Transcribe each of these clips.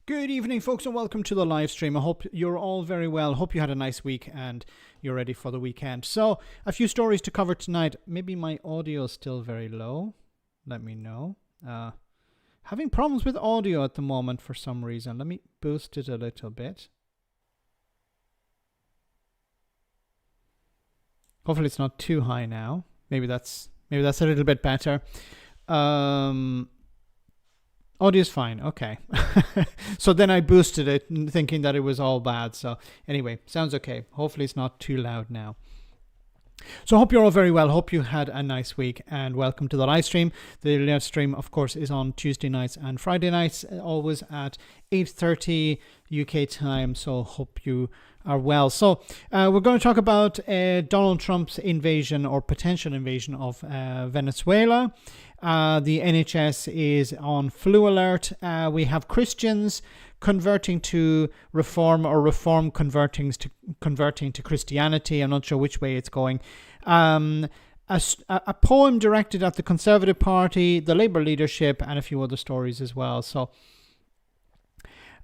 Good evening, folks, and welcome to the live stream. I hope you're all very well. Hope you had a nice week and you're ready for the weekend. So, a few stories to cover tonight. Maybe my audio is still very low. Let me know. Having problems with audio at the moment for some reason. Let me boost it a little bit. Hopefully it's not too high now. Maybe that's a little bit better. Audio's fine. Okay. So then I boosted it thinking that it was all bad. So anyway, sounds okay. Hopefully it's not too loud now. So I hope you're all very well. Hope you had a nice week and welcome to the live stream. The live stream, of course, is on Tuesday nights and Friday nights, always at 8:30 UK time. So hope you are well. So we're going to talk about Donald Trump's invasion or potential invasion of Venezuela. The NHS is on flu alert. We have Christians converting to reform or reform converting to Christianity. I'm not sure which way it's going. A poem directed at the Conservative Party, the Labour leadership, and a few other stories as well. So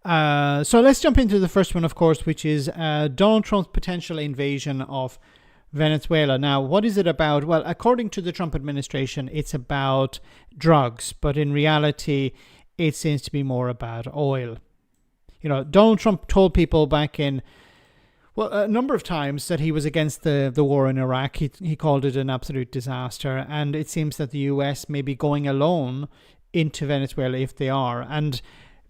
let's jump into the first one, of course, which is Donald Trump's potential invasion of Venezuela. Now, what is it about? Well, according to the Trump administration, it's about drugs, but in reality, it seems to be more about oil. You know, Donald Trump told people back in, well, a number of times that he was against the war in Iraq. He called it an absolute disaster, and it seems that the US may be going alone into Venezuela if they are. And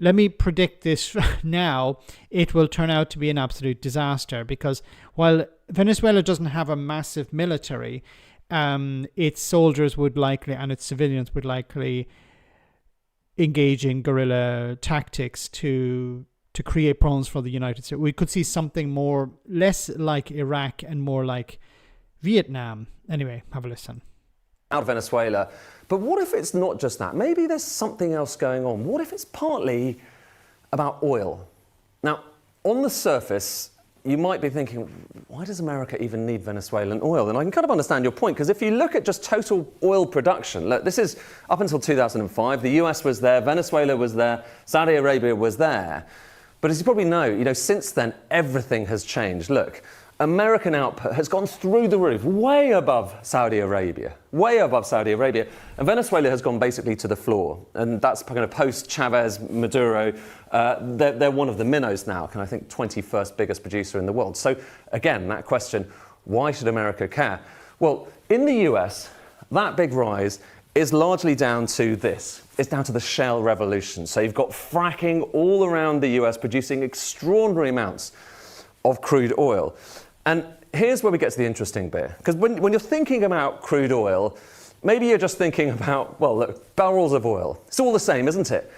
let me predict this now, it will turn out to be an absolute disaster because while Venezuela doesn't have a massive military, its soldiers would likely and its civilians would likely engage in guerrilla tactics to create problems for the United States. We could see something less like Iraq and more like Vietnam. Anyway, have a listen. Out of Venezuela. But what if it's not just that? Maybe there's something else going on. What if it's partly about oil? Now, on the surface, you might be thinking, why does America even need Venezuelan oil? And I can kind of understand your point, because if you look at just total oil production, look, this is up until 2005, the US was there, Venezuela was there, Saudi Arabia was there. But as you probably know, since then, everything has changed. Look, American output has gone through the roof, way above Saudi Arabia, and Venezuela has gone basically to the floor, and that's kind of post-Chavez, Maduro. They're one of the minnows now, I think 21st biggest producer in the world. So again, that question, why should America care? Well, in the US, that big rise is largely down to this. It's down to the shale revolution. So you've got fracking all around the US producing extraordinary amounts of crude oil. And here's where we get to the interesting bit. Because when you're thinking about crude oil, maybe you're just thinking about, well, look, barrels of oil. It's all the same, isn't it?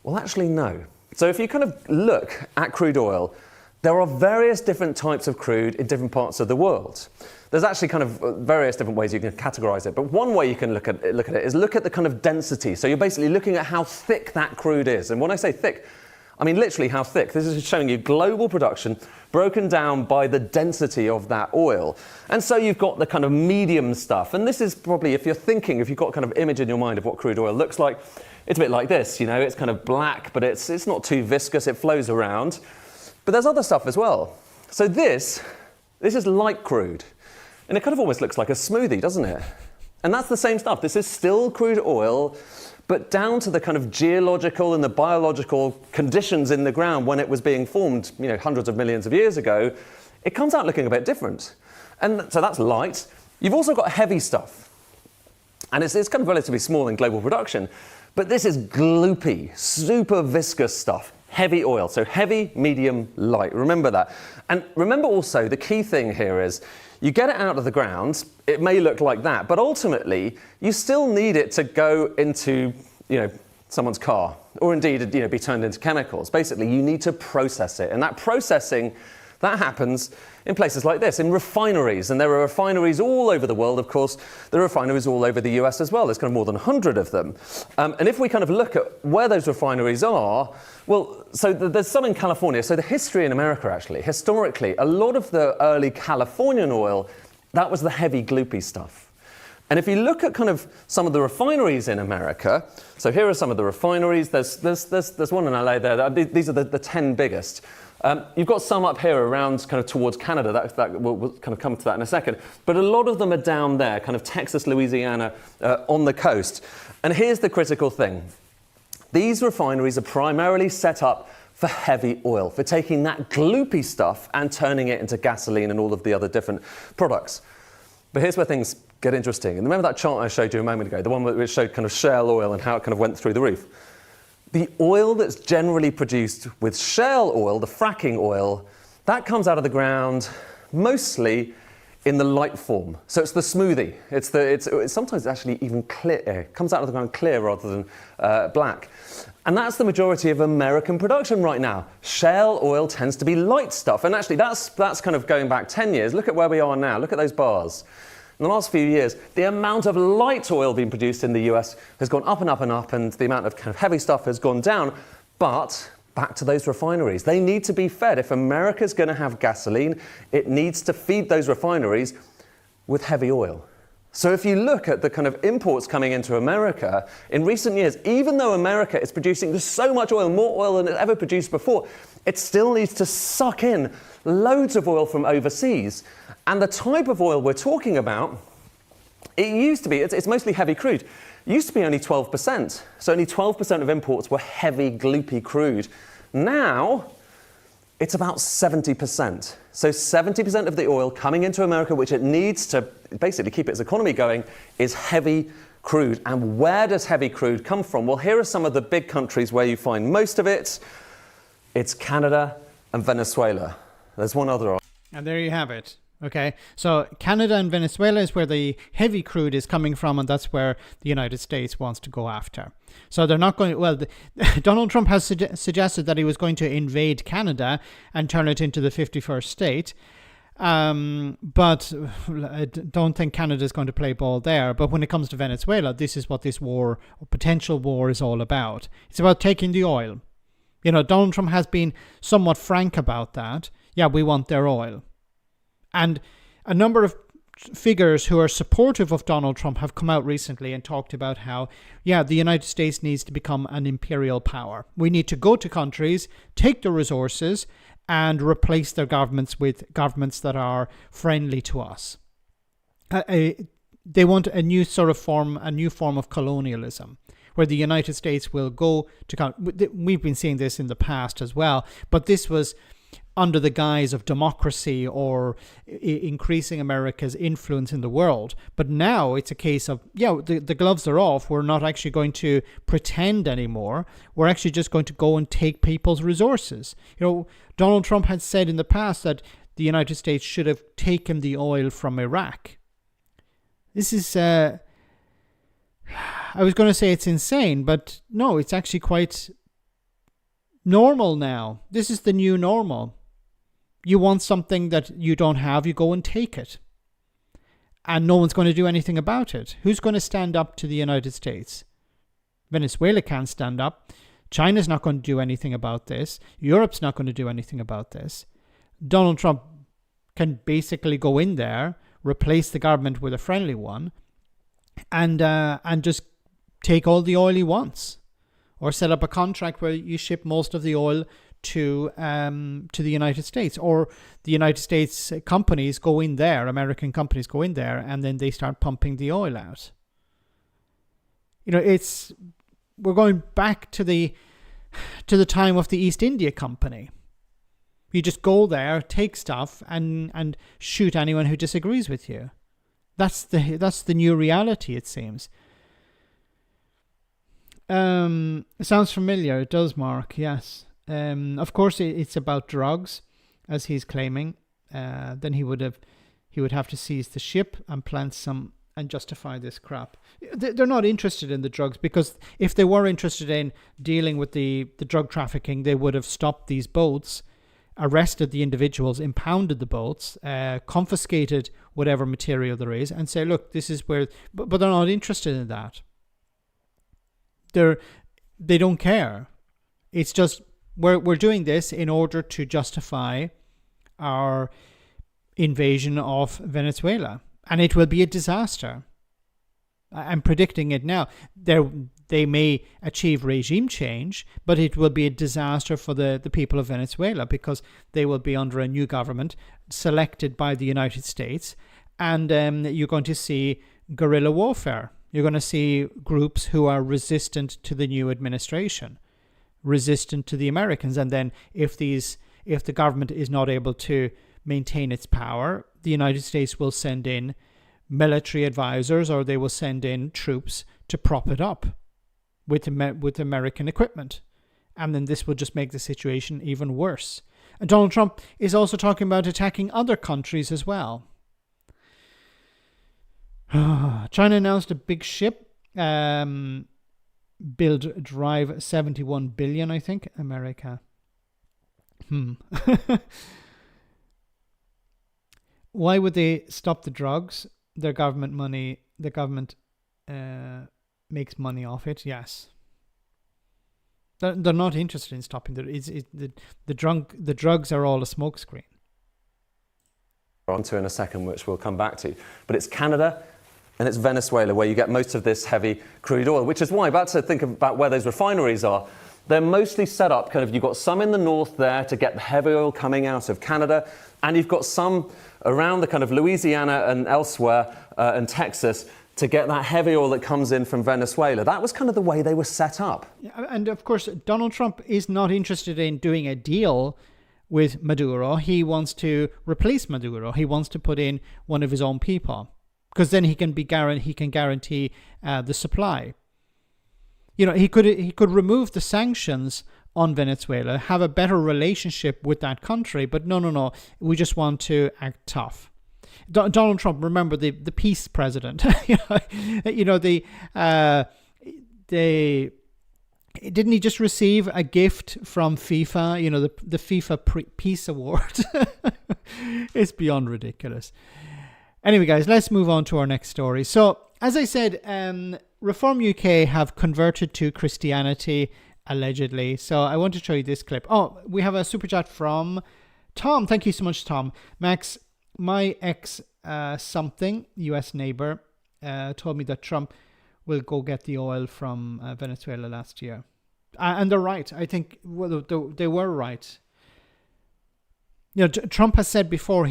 Well, actually, no. So if you kind of look at crude oil, there are various different types of crude in different parts of the world. There's actually kind of various different ways you can categorize it. But one way you can look at it is look at the kind of density. So you're basically looking at how thick that crude is. And when I say thick, I mean literally how thick. This is showing you global production broken down by the density of that oil. And so you've got the kind of medium stuff. And this is probably, if you've got kind of image in your mind of what crude oil looks like, it's a bit like this, it's kind of black, but it's not too viscous, it flows around. But there's other stuff as well. So this is light crude. And it kind of almost looks like a smoothie, doesn't it? And that's the same stuff. This is still crude oil, but down to the kind of geological and the biological conditions in the ground when it was being formed, hundreds of millions of years ago, it comes out looking a bit different. And so that's light. You've also got heavy stuff. And it's kind of relatively small in global production. But this is gloopy, super viscous stuff. Heavy oil. So heavy, medium, light. Remember that. And remember also, the key thing here is, you get it out of the ground, it may look like that, but ultimately, you still need it to go into, someone's car, or indeed, be turned into chemicals. Basically, you need to process it, and that processing, that happens in places like this, in refineries, and there are refineries all over the world, of course. There are refineries all over the US as well. There's kind of more than 100 of them. And if we kind of look at where those refineries are, well, so there's some in California. So the history in America, actually, historically, a lot of the early Californian oil, that was the heavy gloopy stuff. And if you look at kind of some of the refineries in America, so here are some of the refineries. There's one in LA there. These are the 10 biggest. You've got some up here around kind of towards Canada. We'll kind of come to that in a second. But a lot of them are down there, kind of Texas, Louisiana, on the coast. And here's the critical thing. These refineries are primarily set up for heavy oil, for taking that gloopy stuff and turning it into gasoline and all of the other different products. But here's where things get interesting. And remember that chart I showed you a moment ago, the one which showed kind of shale oil and how it kind of went through the roof? The oil that's generally produced with shale oil, the fracking oil, that comes out of the ground mostly in the light form. So it's the smoothie. It's sometimes actually even clear. It comes out of the ground clear rather than black. And that's the majority of American production right now. Shale oil tends to be light stuff. And actually that's kind of going back 10 years. Look at where we are now. Look at those bars. In the last few years, the amount of light oil being produced in the US has gone up and up and up, and the amount of kind of heavy stuff has gone down. But back to those refineries. They need to be fed. If America's going to have gasoline, it needs to feed those refineries with heavy oil. So if you look at the kind of imports coming into America, in recent years, even though America is producing so much oil, more oil than it's ever produced before, it still needs to suck in loads of oil from overseas. And the type of oil we're talking about, it used to be, it's mostly heavy crude. It used to be only 12%. So only 12% of imports were heavy, gloopy crude. Now, it's about 70%. So 70% of the oil coming into America, which it needs to basically keep its economy going, is heavy crude. And where does heavy crude come from? Well, here are some of the big countries where you find most of it. It's Canada and Venezuela. There's one other. And there you have it. Okay, so Canada and Venezuela is where the heavy crude is coming from, and that's where the United States wants to go after. So they're not going, Donald Trump has suggested that he was going to invade Canada and turn it into the 51st state. But I don't think Canada is going to play ball there. But when it comes to Venezuela, this is what this war, or potential war, is all about. It's about taking the oil. You know, Donald Trump has been somewhat frank about that. Yeah, we want their oil. And a number of figures who are supportive of Donald Trump have come out recently and talked about how, yeah, the United States needs to become an imperial power. We need to go to countries, take their resources, and replace their governments with governments that are friendly to us. They want a new form of colonialism, where the United States will go to. We've been seeing this in the past as well, but this was under the guise of democracy or increasing America's influence in the world. But now it's a case of, the gloves are off. We're not actually going to pretend anymore. We're actually just going to go and take people's resources. You know, Donald Trump had said in the past that the United States should have taken the oil from Iraq. This is, I was going to say it's insane, but no, it's actually quite normal now. This is the new normal. You want something that you don't have, you go and take it. And no one's going to do anything about it. Who's going to stand up to the United States? Venezuela can't stand up. China's not going to do anything about this. Europe's not going to do anything about this. Donald Trump can basically go in there, replace the government with a friendly one, and just take all the oil he wants. Or set up a contract where you ship most of the oil to the United States, or the United States companies go in there, American companies go in there, and then they start pumping the oil out. You know, we're going back to the time of the East India Company. You just go there, take stuff, and shoot anyone who disagrees with you. That's the new reality, it seems. It sounds familiar. It does, Mark. Yes. Of course, it's about drugs, as he's claiming. Then he would have to seize the ship and plant some and justify this crap. They're not interested in the drugs, because if they were interested in dealing with the drug trafficking, they would have stopped these boats, arrested the individuals, impounded the boats, confiscated whatever material there is, and say, look, this is where. But they're not interested in that. They don't care. It's just we're doing this in order to justify our invasion of Venezuela, and it will be a disaster. I'm predicting it now. They may achieve regime change, but it will be a disaster for the people of Venezuela, because they will be under a new government selected by the United States, and you're going to see guerrilla warfare. You're going to see groups who are resistant to the new administration, resistant to the Americans, and then if the government is not able to maintain its power, the United States will send in military advisors, or they will send in troops to prop it up with American equipment. And then this will just make the situation even worse. And Donald Trump is also talking about attacking other countries as well. China announced a big ship, build drive 71 billion, I think. America. Why would they stop the drugs? The government makes money off it. Yes, they're not interested in stopping the drugs are all a smokescreen. Onto in a second, which we'll come back to. But it's Canada and it's Venezuela where you get most of this heavy crude oil, which is why, about to think about where those refineries are, they're mostly set up kind of, you've got some in the north there to get the heavy oil coming out of Canada, and you've got some around the kind of Louisiana and elsewhere and Texas to get that heavy oil that comes in from Venezuela. That was kind of the way they were set up. And of course, Donald Trump is not interested in doing a deal with Maduro. He wants to replace Maduro. He wants to put in one of his own people, because then he can guarantee the supply. You know, he could remove the sanctions on Venezuela, have a better relationship with that country, but no, we just want to act tough. Donald Trump, remember the peace president. Didn't he just receive a gift from FIFA? You know, the FIFA Peace Award. It's beyond ridiculous. Anyway, guys, let's move on to our next story. So, as I said, Reform UK have converted to Christianity, allegedly. So I want to show you this clip. Oh, we have a super chat from Tom. Thank you so much, Tom. Max, my ex something US neighbor told me that Trump will go get the oil from Venezuela last year. And they're right. I think they were right. You know, Trump has said before,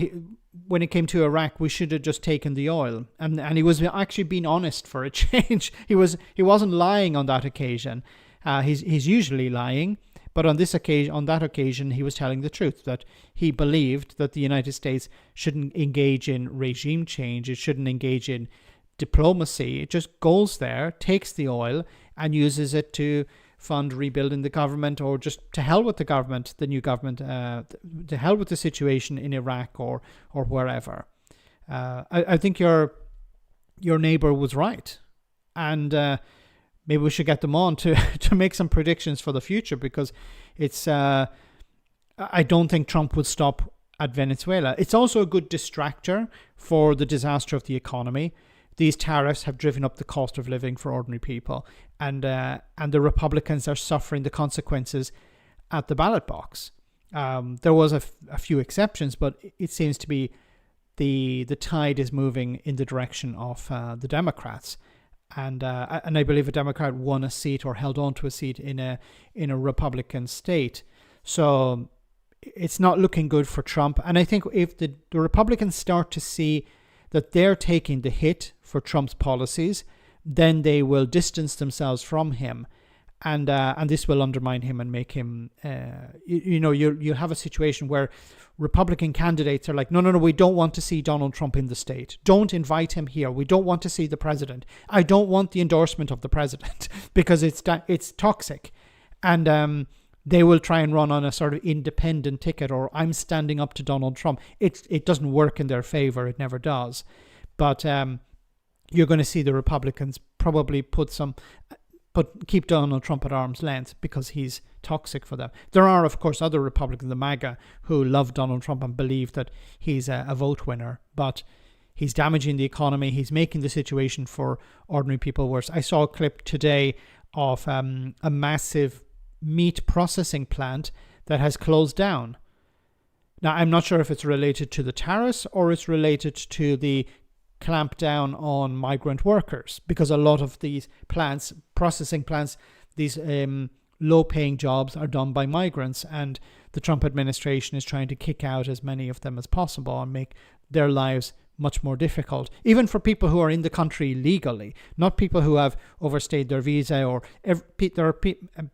when it came to Iraq, we should have just taken the oil, and he was actually being honest for a change. He wasn't lying on that occasion. He's usually lying, but on that occasion, he was telling the truth, that he believed that the United States shouldn't engage in regime change. It shouldn't engage in diplomacy. It just goes there, takes the oil, and uses it to fund rebuilding the government, or just to hell with the government, the new government, to hell with the situation in Iraq or wherever. I think your neighbor was right, and maybe we should get them on to make some predictions for the future, because it's I don't think Trump would stop at Venezuela. It's also a good distractor for the disaster of the economy. These tariffs have driven up the cost of living for ordinary people, and the Republicans are suffering the consequences at the ballot box. There was a few exceptions, but it seems to be the tide is moving in the direction of the Democrats, and I believe a Democrat won a seat or held on to a seat in a Republican state. So it's not looking good for Trump. And I think if the Republicans start to see that they're taking the hit for Trump's policies, then they will distance themselves from him, and this will undermine him and make him. You'll have a situation where Republican candidates are like, no, we don't want to see Donald Trump in the state. Don't invite him here. We don't want to see the president. I don't want the endorsement of the president because it's toxic, and they will try and run on a sort of independent ticket, or I'm standing up to Donald Trump. It doesn't work in their favor. It never does. But you're going to see the Republicans probably keep Donald Trump at arm's length because he's toxic for them. There are, of course, other Republicans, the MAGA, who love Donald Trump and believe that he's a vote winner. But he's damaging the economy. He's making the situation for ordinary people worse. I saw a clip today of a massive meat processing plant that has closed down. Now, I'm not sure if it's related to the tariffs or it's related to the clamp down on migrant workers, because a lot of these plants, processing plants, these low-paying jobs are done by migrants, and the Trump administration is trying to kick out as many of them as possible and make their lives much more difficult, even for people who are in the country legally, not people who have overstayed their visa, or there are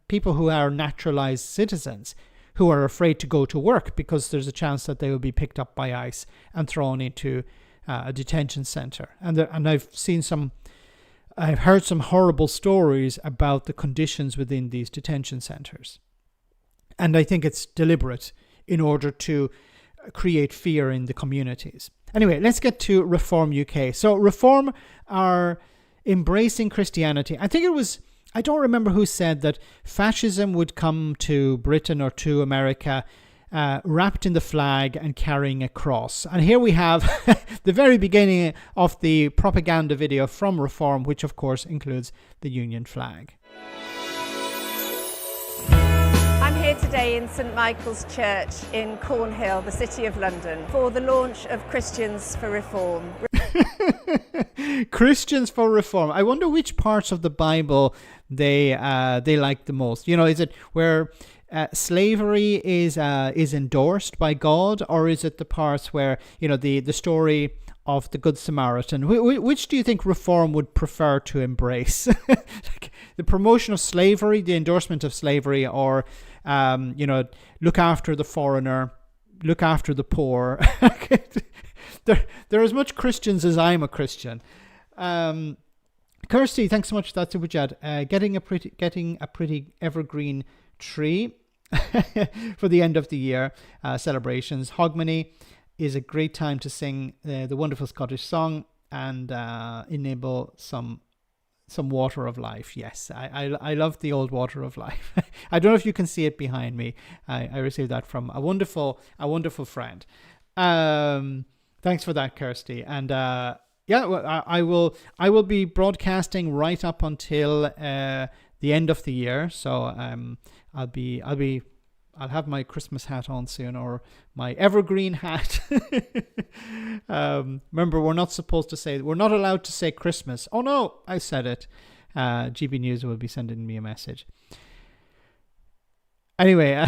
people who are naturalized citizens who are afraid to go to work because there's a chance that they will be picked up by ICE and thrown into a detention center. And I've heard some horrible stories about the conditions within these detention centers. And I think it's deliberate in order to create fear in the communities. Anyway, let's get to Reform UK. So Reform are embracing Christianity. I think it was, I don't remember who said that fascism would come to Britain or to America wrapped in the flag and carrying a cross. And here we have the very beginning of the propaganda video from Reform, which of course includes the Union flag. I'm here today in St Michael's Church in Cornhill, the City of London, for the launch of Christians for Reform. Christians for Reform. I wonder which parts of the Bible they like the most. You know, is it where slavery is endorsed by God, or is it the parts where, you know, the story of the Good Samaritan? Which do you think Reform would prefer to embrace? Like the promotion of slavery, the endorsement of slavery, or you know, look after the foreigner, look after the poor? They're as much Christians as I'm a Christian. Kirsty, thanks so much for that super chat. Getting a pretty evergreen tree for the end of the year celebrations. Hogmanay is a great time to sing the wonderful Scottish song and enable some water of life. Yes, I love the old water of life. I don't know if you can see it behind me. I received that from a wonderful friend. Thanks for that, Kirsty. And yeah, well, I will be broadcasting right up until the end of the year. So I'll have my Christmas hat on soon, or my evergreen hat. Remember, we're not allowed to say Christmas. Oh no, I said it. GB News will be sending me a message. Anyway,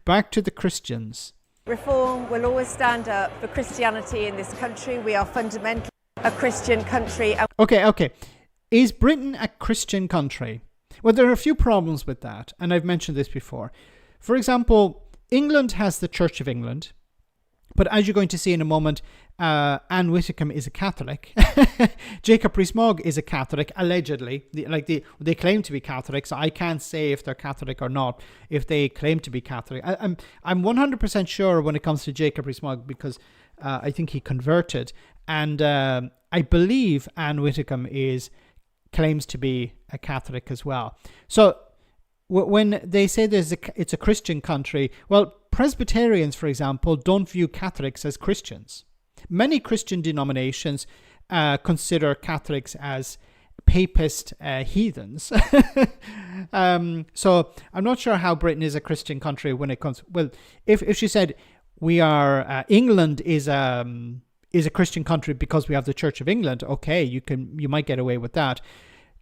back to the Christians. Reform will always stand up for Christianity in this country. We are fundamentally a Christian country. Okay. Is Britain a Christian country? Well, there are a few problems with that, and I've mentioned this before. For example, England has the Church of England, but as you're going to see in a moment, Anne Whitcomb is a Catholic. Jacob Rees-Mogg is a Catholic, allegedly. They claim to be Catholics. I can't say if they're Catholic or not, if they claim to be Catholic. I'm 100% sure when it comes to Jacob Rees-Mogg, because I think he converted. And I believe Anne Whitcomb claims to be a Catholic as well. So when they say it's a Christian country, well, Presbyterians, for example, don't view Catholics as Christians. Many Christian denominations consider Catholics as papist heathens. So I'm not sure how Britain is a Christian country when it comes. Well, if she said we are England is a Christian country because we have the Church of England, okay, you might get away with that.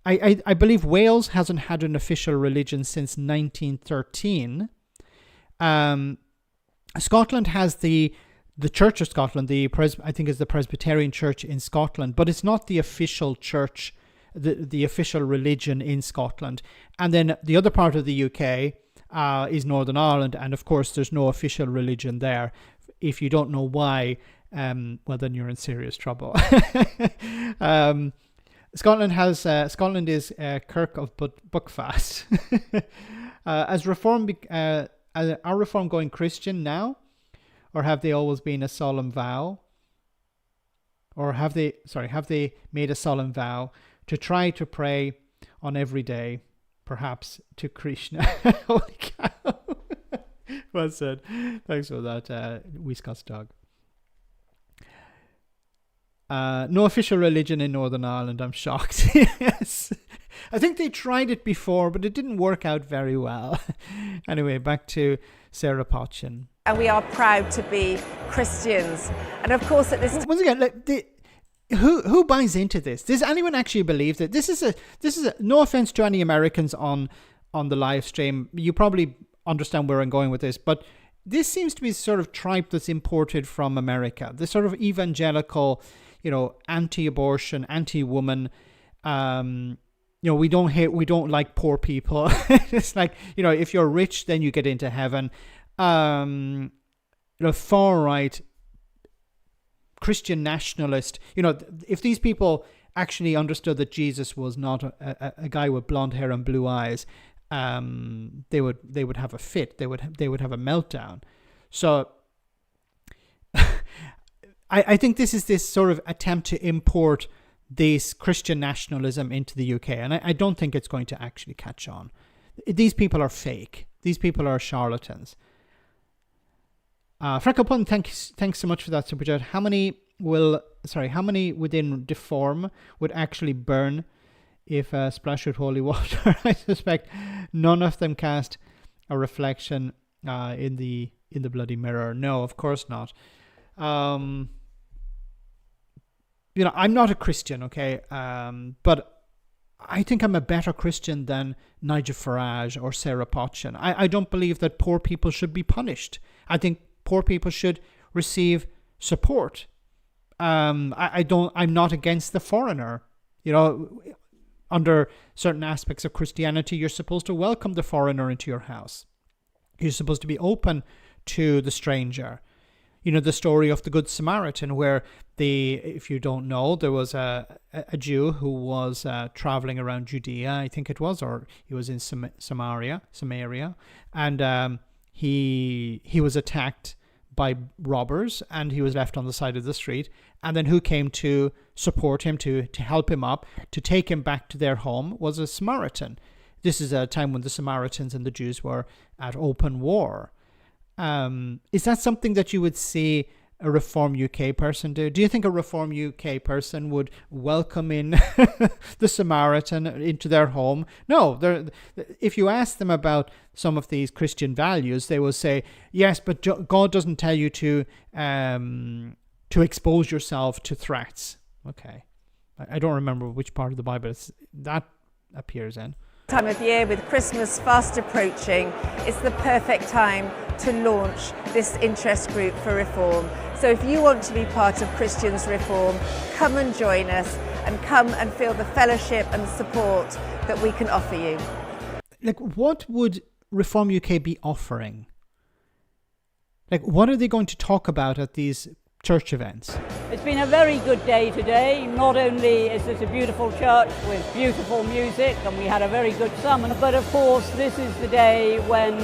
I believe Wales hasn't had an official religion since 1913. Scotland has the Church of Scotland, I think is the Presbyterian Church in Scotland, but it's not the official church, the official religion in Scotland. And then the other part of the UK is Northern Ireland, and of course there's no official religion there. If you don't know why, well, then you're in serious trouble. Scotland is Kirk of Buckfast. Are Reform going Christian now, or have they always been a solemn vow? Or have they made a solemn vow to try to pray on every day, perhaps to Krishna? Holy cow! Well said. Thanks for that, Wee Scott's dog. No official religion in Northern Ireland. I'm shocked. Yes. I think they tried it before, but it didn't work out very well. Anyway, back to Sarah Potchin. And we are proud to be Christians. And of course, at this once again, who buys into this? Does anyone actually believe that this is a no offense to any Americans on the live stream? You probably understand where I'm going with this, but this seems to be sort of tripe that's imported from America. This sort of evangelical, anti-abortion, anti-woman. We don't like poor people. It's like, if you're rich, then you get into heaven. Far right Christian nationalist. If these people actually understood that Jesus was not a guy with blonde hair and blue eyes, they would have a fit. They would have a meltdown. So I think this is this sort of attempt to import this Christian nationalism into the UK, and I don't think it's going to actually catch on. These people are fake. These people are charlatans. Freckle Pun, thanks so much for that super chat. How many within Deform would actually burn if splashed with holy water? I suspect none of them cast a reflection in the bloody mirror. No, of course not. I'm not a Christian, okay, but I think I'm a better Christian than Nigel Farage or Sarah Potchin. I don't believe that poor people should be punished. I think poor people should receive support. I'm not against the foreigner. Under certain aspects of Christianity, you're supposed to welcome the foreigner into your house. You're supposed to be open to the stranger. The story of the Good Samaritan, where if you don't know, there was a Jew who was traveling around Judea, I think it was, or he was in Samaria, and he was attacked by robbers, and he was left on the side of the street. And then who came to support him, to help him up, to take him back to their home, was a Samaritan. This is a time when the Samaritans and the Jews were at open war. Is that something that you would see a Reform UK person do? Do you think a Reform UK person would welcome in the Samaritan into their home? No. If you ask them about some of these Christian values, they will say, yes, but God doesn't tell you to expose yourself to threats. Okay. I don't remember which part of the Bible that appears in. Time of year with Christmas fast approaching, it's the perfect time to launch this interest group for reform. So if you want to be part of Christians Reform, come and join us, and come and feel the fellowship and support that we can offer you. Like, what would Reform UK be offering? Like, what are they going to talk about at these church events? It's been a very good day today. Not only is this a beautiful church with beautiful music, and we had a very good sermon, but of course this is the day when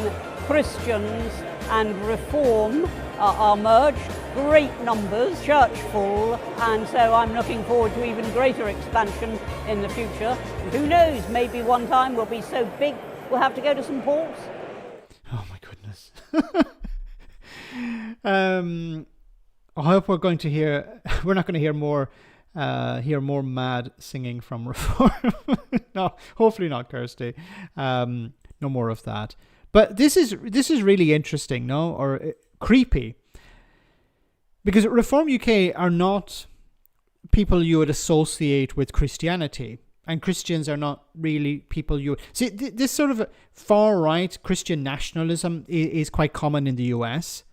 Christians and Reform are merged. Great numbers, church full, and so I'm looking forward to even greater expansion in the future. And who knows, maybe one time we'll be so big we'll have to go to St. Paul's. Oh my goodness. I hope we're not going to hear more mad singing from Reform. No, hopefully not, Kirsty. No more of that. But this is really interesting, no? Or creepy. Because Reform UK are not people you would associate with Christianity. And Christians are not really people you... See, this sort of far-right Christian nationalism is quite common in the US.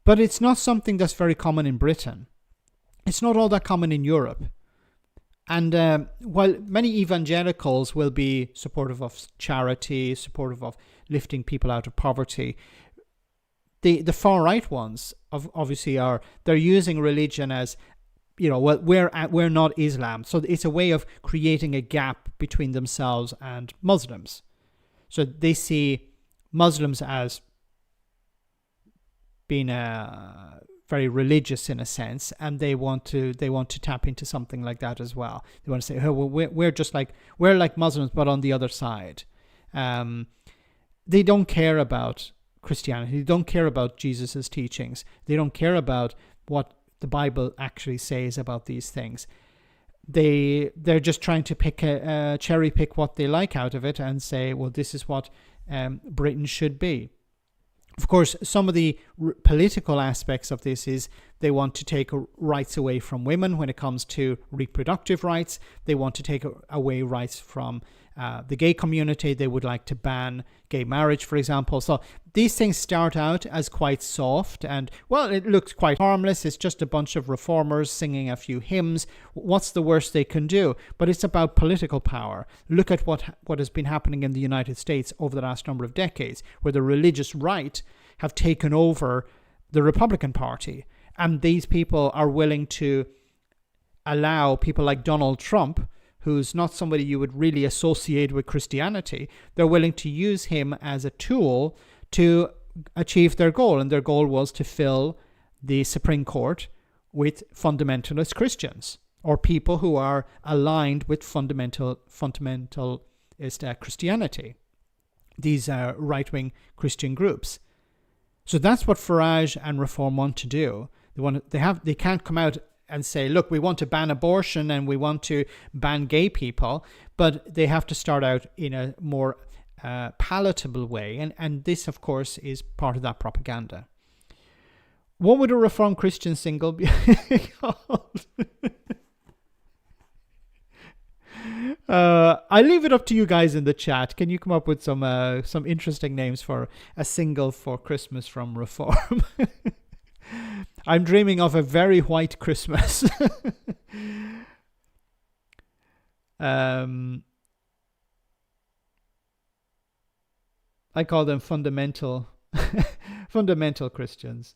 But it's not something that's very common in Britain. It's not all that common in Europe. And while many evangelicals will be supportive of charity, supportive of lifting people out of poverty, the far-right ones obviously they're using religion as, we're not Islam. So it's a way of creating a gap between themselves and Muslims. So they see Muslims as being very religious in a sense, and they want to tap into something like that as well. They want to say, oh, well, we're like Muslims, but on the other side. They don't care about Christianity. They don't care about Jesus's teachings. They don't care about what the Bible actually says about these things. They're just trying to cherry pick what they like out of it and say, well, this is what Britain should be. Of course, some of the political aspects of this is they want to take rights away from women when it comes to reproductive rights. They want to take away rights from the gay community. They would like to ban gay marriage, for example. So these things start out as quite soft and, well, it looks quite harmless. It's just a bunch of reformers singing a few hymns. What's the worst they can do? But it's about political power. Look at what has been happening in the United States over the last number of decades, where the religious right have taken over the Republican Party. And these people are willing to allow people like Donald Trump, who's not somebody you would really associate with Christianity, they're willing to use him as a tool to achieve their goal. And their goal was to fill the Supreme Court with fundamentalist Christians, or people who are aligned with fundamentalist Christianity, these right-wing Christian groups. So that's what Farage and Reform want to do. They can't come out and say, look, we want to ban abortion and we want to ban gay people, but they have to start out in a more palatable way. And this, of course, is part of that propaganda. What would a Reformed Christian single be called? I leave it up to you guys in the chat. Can you come up with some interesting names for a single for Christmas from Reform? I'm dreaming of a very white Christmas. I call them fundamental Christians.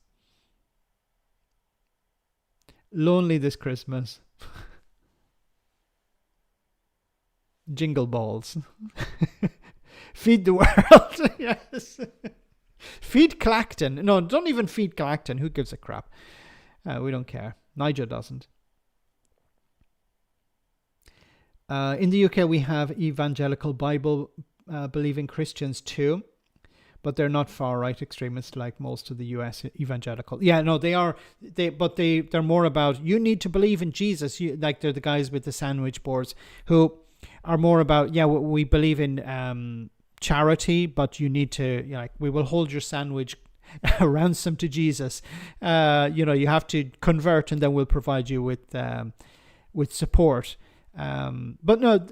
Lonely this Christmas. Jingle balls. Feed the world. Yes. Feed Clacton. No, don't even feed Clacton. Who gives a crap? We don't care. Nigel doesn't. In the UK, we have evangelical Bible believing Christians too, but they're not far right extremists like most of the US evangelical. Yeah, no, they are. They're more about, you need to believe in Jesus. Like they're the guys with the sandwich boards who are more about, yeah, we believe in charity, but you need to, we will hold your sandwich ransom to Jesus. You have to convert, and then we'll provide you with support. But no,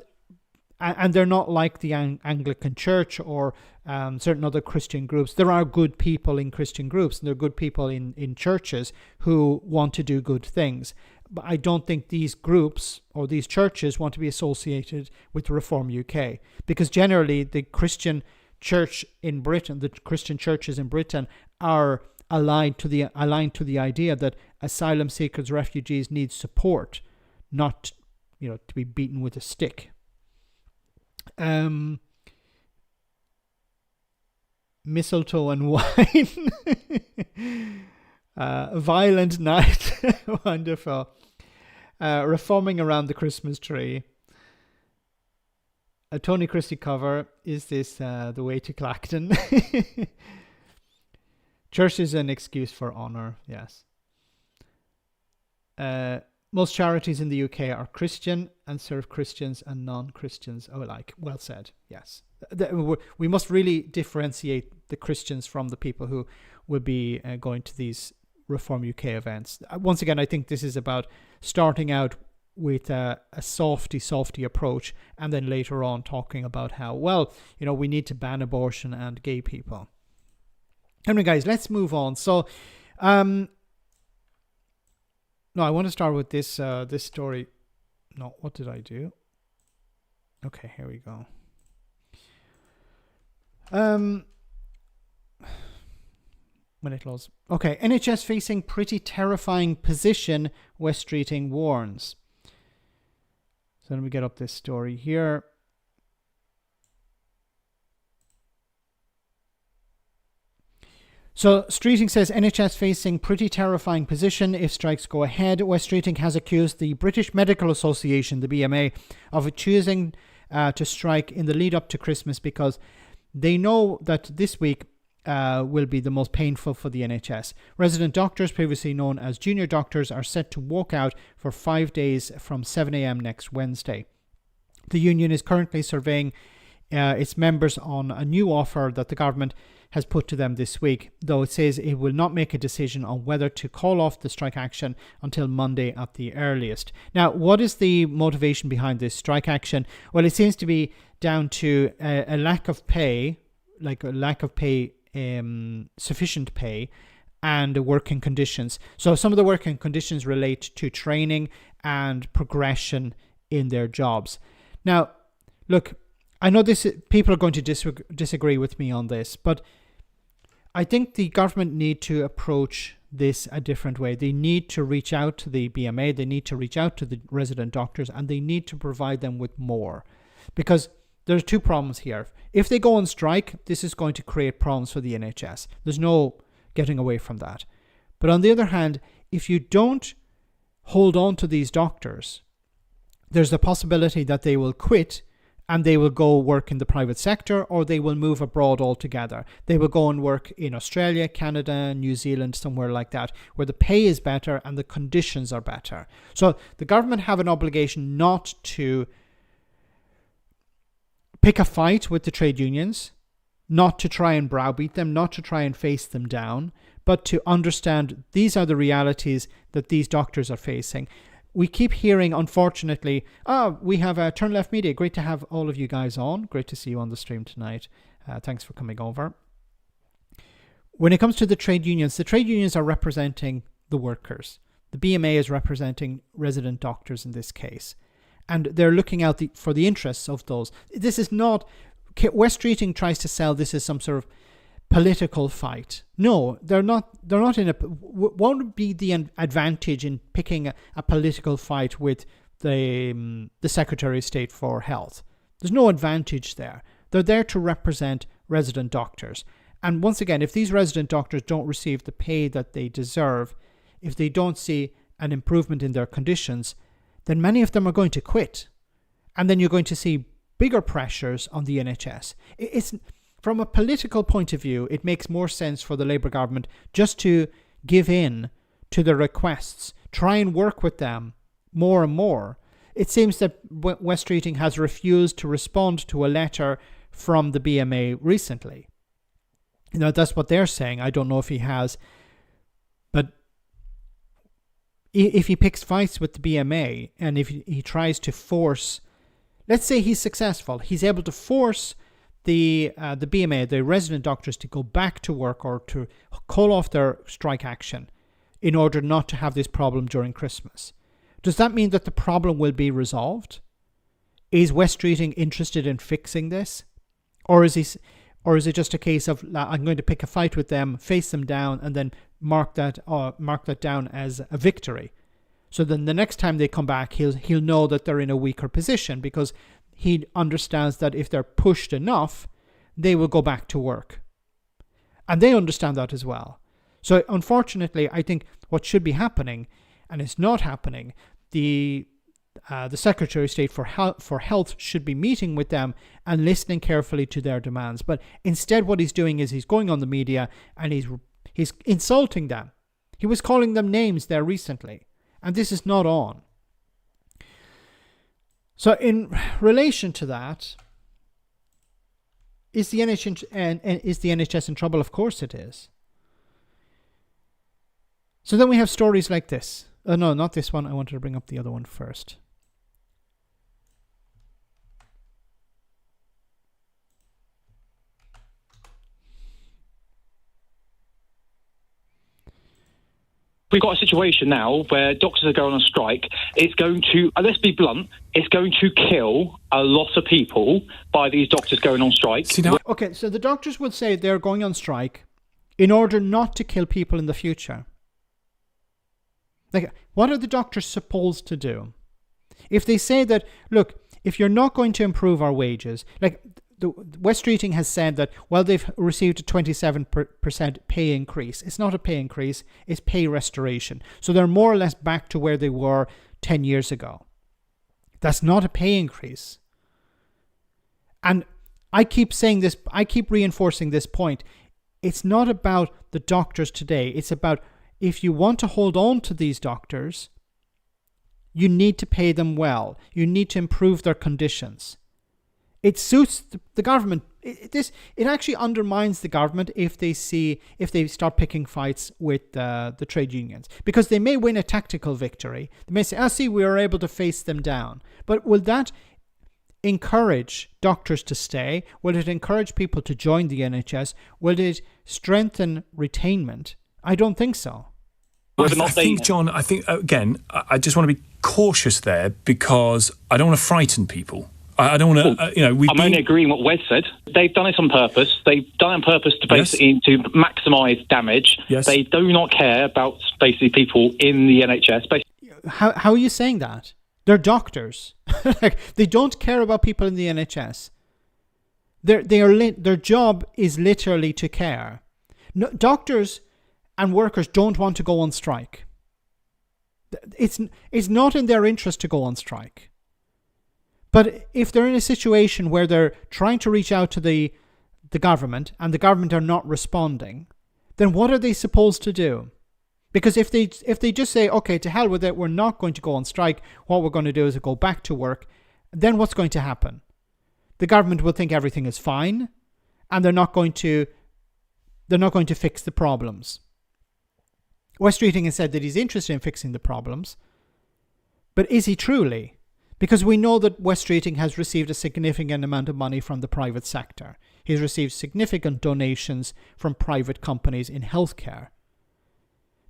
and they're not like the Anglican Church or certain other Christian groups. There are good people in Christian groups, and there are good people in churches who want to do good things. But I don't think these groups or these churches want to be associated with Reform UK, because generally the Christian church in Britain, the Christian churches in Britain, are aligned to the idea that asylum seekers, refugees need support, not to be beaten with a stick. Mistletoe and wine. Violent night. Wonderful. Reforming around the Christmas tree. A Tony Christie cover. Is this the way to Clacton? Church is an excuse for honour. Yes. Most charities in the UK are Christian and serve Christians and non-Christians alike. Well said. Yes. We must really differentiate the Christians from the people who will be going to these Reform UK events. Once again, I think this is about starting out with a softy approach, and then later on talking about how, we need to ban abortion and gay people. Anyway, guys, let's move on. So, no, I want to start with this story. No, what did I do? Okay, here we go. When it loads. Okay, NHS facing pretty terrifying position, West Streeting warns. So let me get up this story here. So Streeting says NHS facing pretty terrifying position if strikes go ahead. West Streeting has accused the British Medical Association, the BMA, of choosing to strike in the lead up to Christmas because they know that this week will be the most painful for the NHS. Resident doctors, previously known as junior doctors, are set to walk out for 5 days from 7 a.m. next Wednesday. The union is currently surveying its members on a new offer that the government has put to them this week, though it says it will not make a decision on whether to call off the strike action until Monday at the earliest. Now, what is the motivation behind this strike action? Well, it seems to be down to a lack of pay, sufficient pay, and working conditions. So some of the working conditions relate to training and progression in their jobs. Now, look, I know people are going to disagree with me on this, but I think the government need to approach this a different way. They need to reach out to the BMA, they need to reach out to the resident doctors, and they need to provide them with more. Because there's two problems here. If they go on strike, this is going to create problems for the NHS. There's no getting away from that. But on the other hand, if you don't hold on to these doctors, there's the possibility that they will quit and they will go work in the private sector, or they will move abroad altogether. They will go and work in Australia, Canada, New Zealand, somewhere like that, where the pay is better and the conditions are better. So the government have an obligation not to pick a fight with the trade unions, not to try and browbeat them, not to try and face them down, but to understand these are the realities that these doctors are facing. We keep hearing, unfortunately, we have Turn Left Media. Great to have all of you guys on. Great to see you on the stream tonight. Thanks for coming over. When it comes to the trade unions are representing the workers. The BMA is representing resident doctors in this case. And they're looking out for the interests of those. This is not... West Streeting tries to sell this as some sort of political fight. No, they're not in a... What would be the advantage in picking a political fight with the Secretary of State for Health? There's no advantage there. They're there to represent resident doctors. And once again, if these resident doctors don't receive the pay that they deserve, if they don't see an improvement in their conditions, then many of them are going to quit. And then you're going to see bigger pressures on the NHS. It's... From a political point of view, it makes more sense for the Labour government just to give in to the requests, try and work with them more and more. It seems that West Streeting has refused to respond to a letter from the BMA recently. You know, that's what they're saying. I don't know if he has. But if he picks fights with the BMA and if he tries to force, let's say he's successful, he's able to force the BMA, the resident doctors, to go back to work or to call off their strike action in order not to have this problem during Christmas. Does that mean that the problem will be resolved? Is West Streeting interested in fixing this? Or is it just a case of I'm going to pick a fight with them, face them down, and then mark that down as a victory? So then the next time they come back, he'll know that they're in a weaker position, because he understands that if they're pushed enough, they will go back to work. And they understand that as well. So unfortunately, I think what should be happening, and it's not happening, the Secretary of State for Health should be meeting with them and listening carefully to their demands. But instead what he's doing is he's going on the media and he's insulting them. He was calling them names there recently. And this is not on. So in relation to that, is the NHS in trouble? Of course it is. So then we have stories like this. No, not this one. I wanted to bring up the other one first. We've got a situation now where doctors are going on strike. It's going to, let's be blunt, it's going to kill a lot of people by these doctors going on strike. Okay, so the doctors would say they're going on strike in order not to kill people in the future. Like, what are the doctors supposed to do? If they say that, look, if you're not going to improve our wages, like the West Streeting has said that, well, they've received a 27% pay increase. It's not a pay increase, it's pay restoration. So they're more or less back to where they were 10 years ago. That's not a pay increase. And I keep saying this, I keep reinforcing this point. It's not about the doctors today. It's about, if you want to hold on to these doctors, you need to pay them well. You need to improve their conditions. It suits the government. It actually undermines the government if they start picking fights with the trade unions, because they may win a tactical victory. They may say, "I see, we are able to face them down." But will that encourage doctors to stay? Will it encourage people to join the NHS? Will it strengthen retainment? I don't think so. I think, John, again, I just want to be cautious there, because I don't want to frighten people. I don't want to, I'm only agreeing what Wes said. They've done it on purpose. They've done it on purpose to basically to maximise damage. Yes. They do not care about basically people in the NHS. How are you saying that? They're doctors. They don't care about people in the NHS. Their job is literally to care. No, doctors and workers don't want to go on strike. It's not in their interest to go on strike. But if they're in a situation where they're trying to reach out to the government and the government are not responding, then what are they supposed to do? Because if they just say, okay, to hell with it, we're not going to go on strike, what we're going to do is go back to work, then what's going to happen? The government will think everything is fine, and they're not going to fix the problems. Wes Streeting has said that he's interested in fixing the problems, but is he truly? Because we know that Wes Streeting has received a significant amount of money from the private sector. He's received significant donations from private companies in healthcare.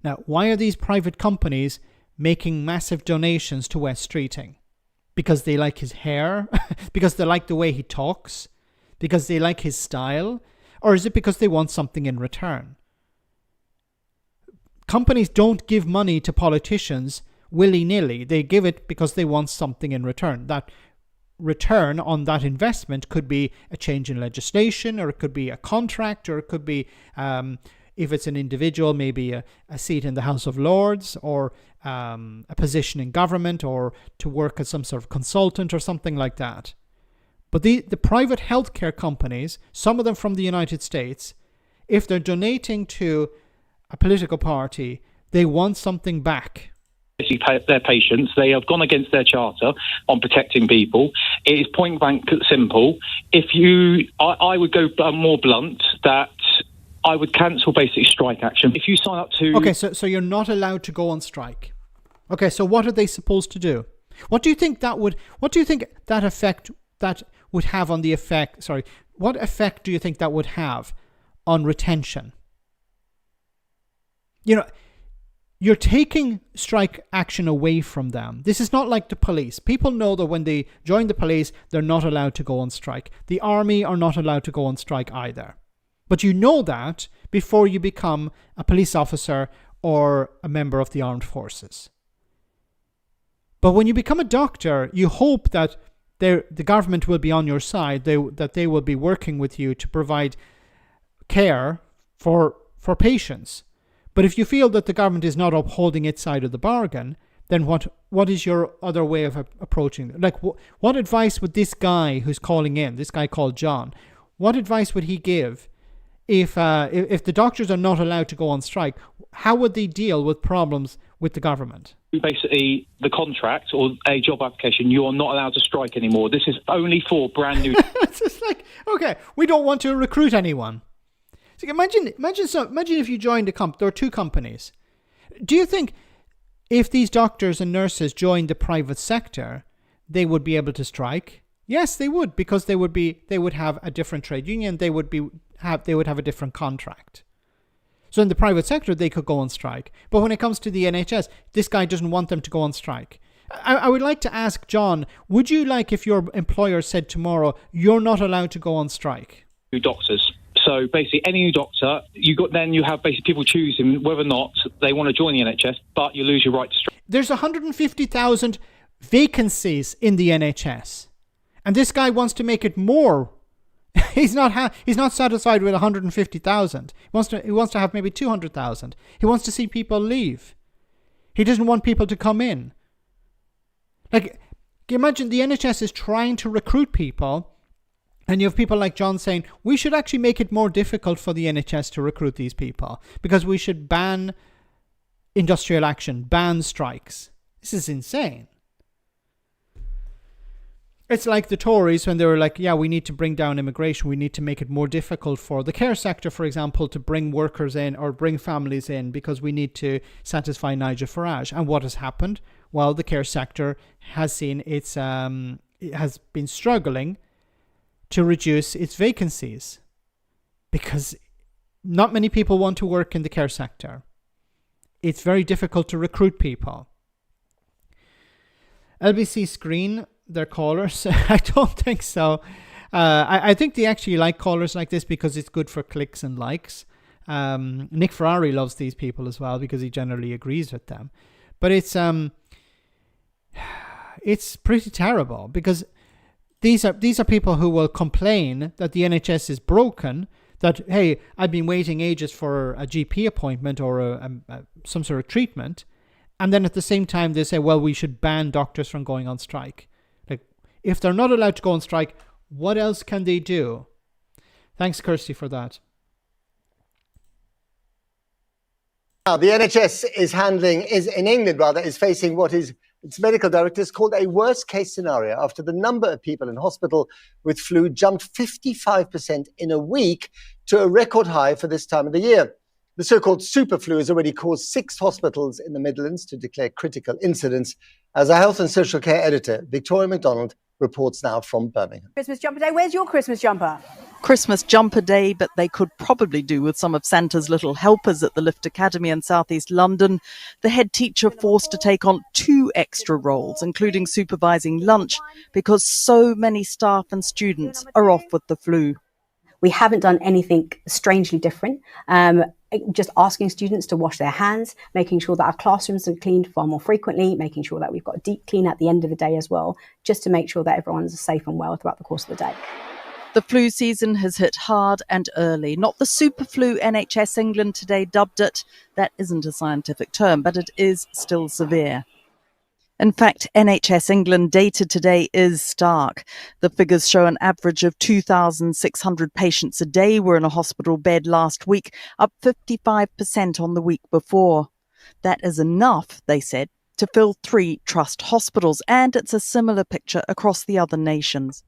Now, why are these private companies making massive donations to Wes Streeting? Because they like his hair? Because they like the way he talks? Because they like his style? Or is it because they want something in return? Companies don't give money to politicians willy-nilly. They give it because they want something in return. That return on that investment could be a change in legislation, or it could be a contract, or it could be, if it's an individual, maybe a seat in the House of Lords, or a position in government, or to work as some sort of consultant or something like that. But the private healthcare companies, some of them from the United States, if they're donating to a political party, they want something back. Their patients, they have gone against their charter on protecting people. It is point blank simple. I would go more blunt, that I would cancel basic strike action. If you sign up to... Okay, so you're not allowed to go on strike. Okay, so what are they supposed to do? What effect that would have on the effect? Sorry, what effect do you think that would have on retention? You're taking strike action away from them. This is not like the police. People know that when they join the police, they're not allowed to go on strike. The army are not allowed to go on strike either. But you know that before you become a police officer or a member of the armed forces. But when you become a doctor, you hope that the government will be on your side, that they will be working with you to provide care for patients. But if you feel that the government is not upholding its side of the bargain, then what is your other way of approaching it? Like, what advice would this guy who's calling in, this guy called John, what advice would he give if the doctors are not allowed to go on strike? How would they deal with problems with the government? Basically, the contract or a job application, you are not allowed to strike anymore. This is only for brand new... It's just like, okay, we don't want to recruit anyone. So imagine if you joined there are two companies. Do you think if these doctors and nurses joined the private sector, they would be able to strike? Yes, they would, because they would have a different trade union. They would have a different contract. So in the private sector, they could go on strike. But when it comes to the NHS, this guy doesn't want them to go on strike. I would like to ask John, would you like if your employer said tomorrow, you're not allowed to go on strike? Doctors. So basically, any new doctor, you have basically people choosing whether or not they want to join the NHS, but you lose your right to strike. There's 150,000 vacancies in the NHS, and this guy wants to make it more. He's not satisfied with 150,000. He wants to have maybe 200,000. He wants to see people leave. He doesn't want people to come in. Like, can you imagine the NHS is trying to recruit people? And you have people like John saying, we should actually make it more difficult for the NHS to recruit these people because we should ban industrial action, ban strikes. This is insane. It's like the Tories when they were like, yeah, we need to bring down immigration. We need to make it more difficult for the care sector, for example, to bring workers in or bring families in because we need to satisfy Nigel Farage. And what has happened? Well, the care sector has seen it has been struggling to reduce its vacancies because not many people want to work in the care sector. It's very difficult to recruit people. LBC screen their callers? I don't think so. I think they actually like callers like this because it's good for clicks and likes. Nick Ferrari loves these people as well because he generally agrees with them. But it's pretty terrible because these are people who will complain that the NHS is broken, that, hey, I've been waiting ages for a GP appointment or some sort of treatment. And then at the same time, they say, well, we should ban doctors from going on strike. Like, if they're not allowed to go on strike, what else can they do? Thanks, Kirsty, for that. Now, the NHS in England is facing what its medical directors called a worst-case scenario after the number of people in hospital with flu jumped 55% in a week to a record high for this time of the year. The so-called super flu has already caused 6 hospitals in the Midlands to declare critical incidents. As a health and social care editor, Victoria MacDonald reports now from Birmingham. Christmas jumper day. Where's your Christmas jumper? Christmas jumper day, but they could probably do with some of Santa's little helpers at the Lift Academy in South East London. The head teacher forced to take on 2 extra roles, including supervising lunch, because so many staff and students are off with the flu. We haven't done anything strangely different. Just asking students to wash their hands, making sure that our classrooms are cleaned far more frequently, making sure that we've got a deep clean at the end of the day as well, just to make sure that everyone's safe and well throughout the course of the day. The flu season has hit hard and early. Not the super flu NHS England today dubbed it. That isn't a scientific term, but it is still severe. In fact, NHS England data today is stark. The figures show an average of 2,600 patients a day were in a hospital bed last week, up 55% on the week before. That is enough, they said, to fill 3 trust hospitals, and it's a similar picture across the other nations.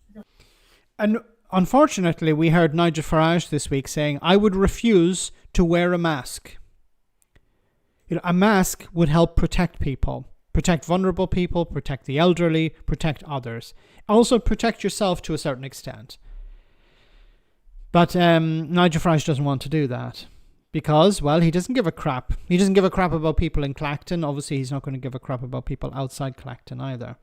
And unfortunately, we heard Nigel Farage this week saying, I would refuse to wear a mask. A mask would help protect people. Protect vulnerable people, protect the elderly, protect others. Also protect yourself to a certain extent. But Nigel Farage doesn't want to do that because, well, he doesn't give a crap. He doesn't give a crap about people in Clacton. Obviously, he's not going to give a crap about people outside Clacton either.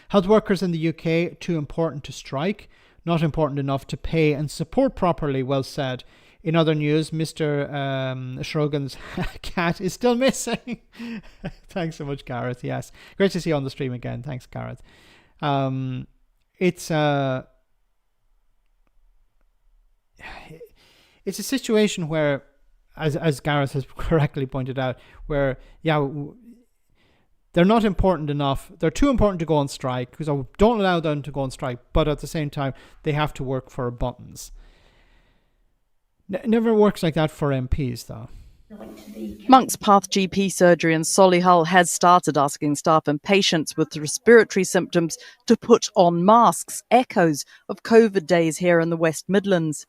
Health workers in the UK, too important to strike, not important enough to pay and support properly, well said. In other news, Mr. Shrogan's cat is still missing. Thanks so much, Gareth. Yes. Great to see you on the stream again. Thanks, Gareth. It's a situation where, as Gareth has correctly pointed out, where, they're not important enough. They're too important to go on strike because I don't allow them to go on strike. But at the same time, they have to work for buttons. Never works like that for MPs, though. Monk's Path GP surgery in Solihull has started asking staff and patients with respiratory symptoms to put on masks, echoes of COVID days here in the West Midlands.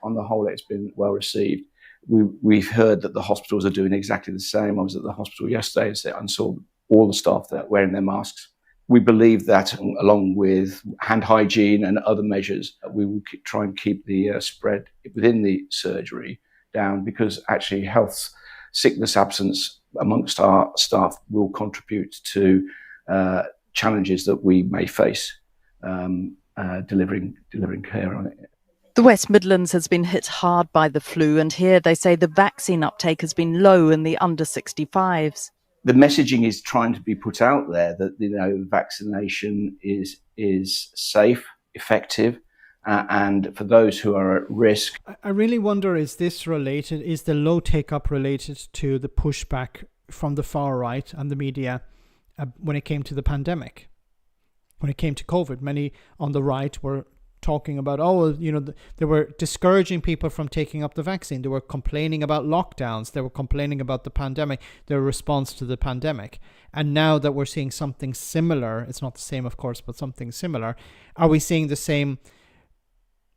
On the whole, it's been well received. We've heard that the hospitals are doing exactly the same. I was at the hospital yesterday and saw all the staff there wearing their masks. We believe that, along with hand hygiene and other measures, we will try and keep the spread within the surgery down, because actually health, sickness, absence amongst our staff will contribute to challenges that we may face delivering care on it. The West Midlands has been hit hard by the flu, and here they say the vaccine uptake has been low in the under 65s. The messaging is trying to be put out there that, vaccination is safe, effective, and for those who are at risk. I really wonder, is the low take-up related to the pushback from the far right and the media when it came to the pandemic? When it came to COVID, many on the right were talking about, they were discouraging people from taking up the vaccine. They were complaining about lockdowns. They were complaining about the pandemic, their response to the pandemic. And now that we're seeing something similar, it's not the same, of course, but something similar, are we seeing the same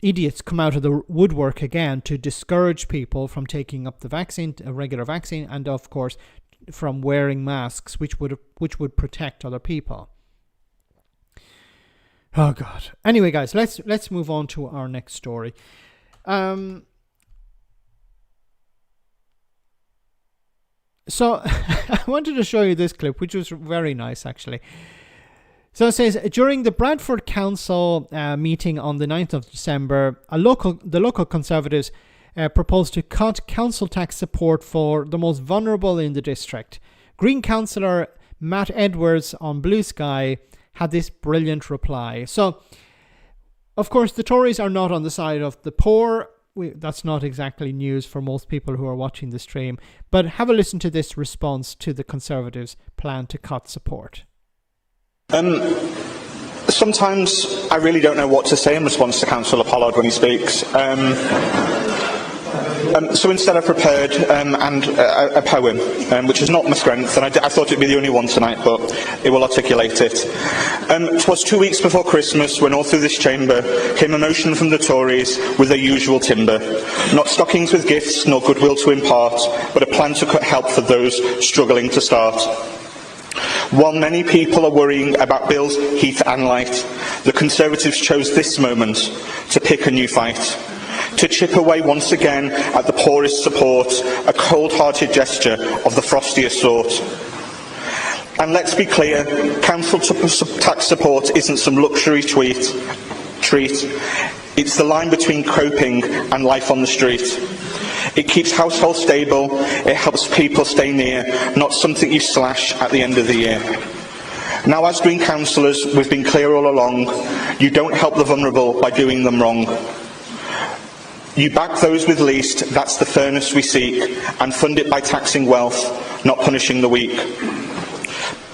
idiots come out of the woodwork again to discourage people from taking up the vaccine, a regular vaccine, and of course from wearing masks, which would protect other people? Oh God. Anyway, guys, let's move on to our next story. So I wanted to show you this clip, which was very nice, actually. So it says, during the Bradford Council meeting on the 9th of December, the local Conservatives proposed to cut council tax support for the most vulnerable in the district. Green Councillor Matt Edwards on Blue Sky had this brilliant reply. So, of course, the Tories are not on the side of the poor. That's not exactly news for most people who are watching the stream. But have a listen to this response to the Conservatives' plan to cut support. Sometimes I really don't know what to say in response to Councillor Pollard when he speaks. So instead I prepared a poem, which is not my strength, and I thought it'd be the only one tonight, but it will articulate it. 'Twas 2 weeks before Christmas when all through this chamber came a motion from the Tories with their usual timber. Not stockings with gifts, nor goodwill to impart, but a plan to cut help for those struggling to start. While many people are worrying about bills, heat and light, the Conservatives chose this moment to pick a new fight. To chip away once again at the poorest support, a cold-hearted gesture of the frostiest sort. And let's be clear, council tax support isn't some luxury treat. It's the line between coping and life on the street. It keeps households stable, it helps people stay near, not something you slash at the end of the year. Now, as Green councillors, we've been clear all along, you don't help the vulnerable by doing them wrong. You back those with least, that's the fairness we seek, and fund it by taxing wealth, not punishing the weak.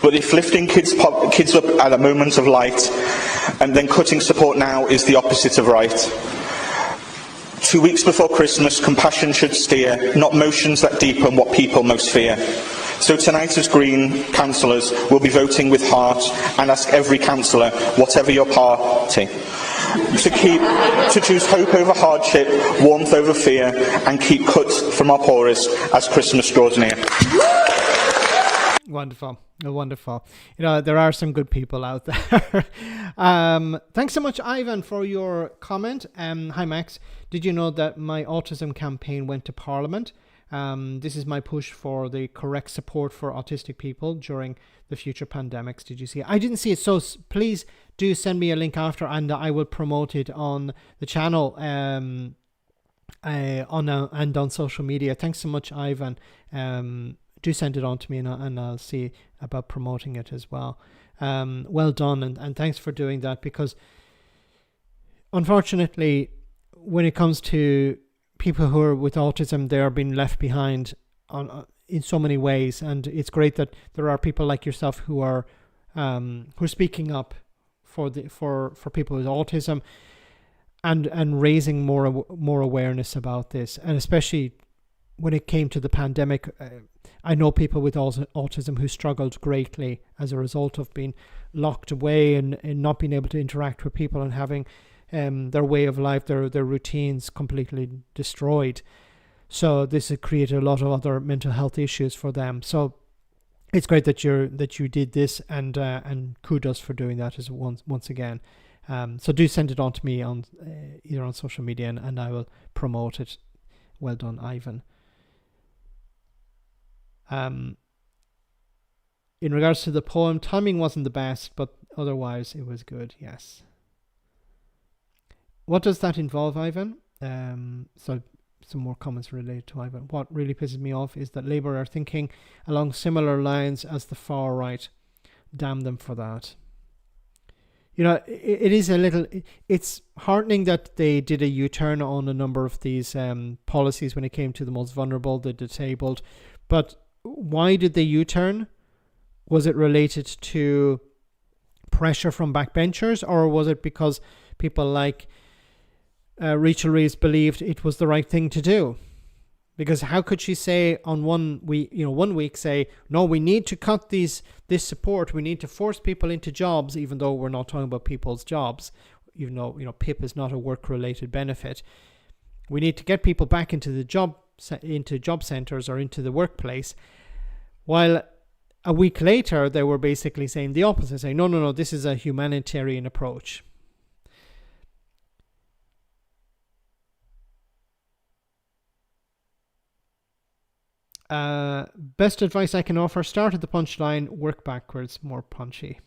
But if lifting kids up at a moment of light, and then cutting support now is the opposite of right. 2 weeks before Christmas, compassion should steer, not motions that deepen what people most fear. So tonight as Green councillors, we'll be voting with heart and ask every councillor, whatever your party, to choose hope over hardship, warmth over fear, and keep cuts from our poorest as Christmas draws near. Wonderful. Wonderful. There are some good people out there. Thanks so much, Ivan, for your comment. Hi, Max. Did you know that my autism campaign went to Parliament? This is my push for the correct support for autistic people during the future pandemics. Did you see it? I didn't see it, so please do send me a link after, and I will promote it on the channel and on social media. Thanks so much, Ivan. Do send it on to me, and I'll see about promoting it as well. Well done, and thanks for doing that, because unfortunately, when it comes to people who are with autism, they are being left behind in so many ways, and it's great that there are people like yourself who are speaking up for people with autism and raising more awareness about this, and especially when it came to the pandemic. I know people with autism who struggled greatly as a result of being locked away and not being able to interact with people, and having their way of life, their routines completely destroyed. So this has created a lot of other mental health issues for them. So it's great that you did this, and kudos for doing that as once again. So do send it on to me on either on social media, and I will promote it. Well done, Ivan. In regards to the poem, timing wasn't the best, but otherwise it was good. Yes. What does that involve, Ivan? So some more comments related to Ivan. What really pisses me off is that Labour are thinking along similar lines as the far right. Damn them for that. It is it's heartening that they did a U-turn on a number of these policies when it came to the most vulnerable, the disabled. But why did they U-turn? Was it related to pressure from backbenchers, or was it because people like Rachel Reeves believed it was the right thing to do. Because how could she say on one week say, no, we need to cut this support, we need to force people into jobs, even though we're not talking about people's jobs, even though PIP is not a work-related benefit. We need to get people back into job centres or into the workplace. While a week later, they were basically saying the opposite, saying, no, this is a humanitarian approach. Best advice I can offer, start at the punchline, work backwards, more punchy.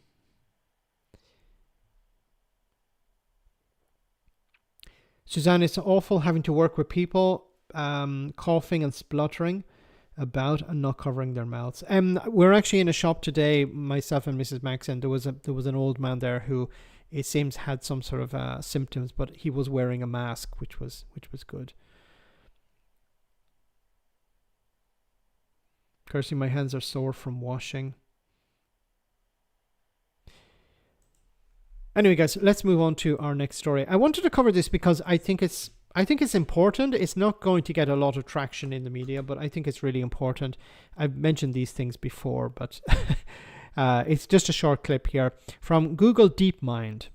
Suzanne, it's awful having to work with people coughing and spluttering about and not covering their mouths. We're actually in a shop today, myself and Mrs. Max, and there was an old man there who it seems had some sort of symptoms, but he was wearing a mask, which was good. Kirsty, my hands are sore from washing. Anyway, guys, let's move on to our next story. I wanted to cover this because I think it's important. It's not going to get a lot of traction in the media, but I think it's really important. I've mentioned these things before, but it's just a short clip here from Google DeepMind.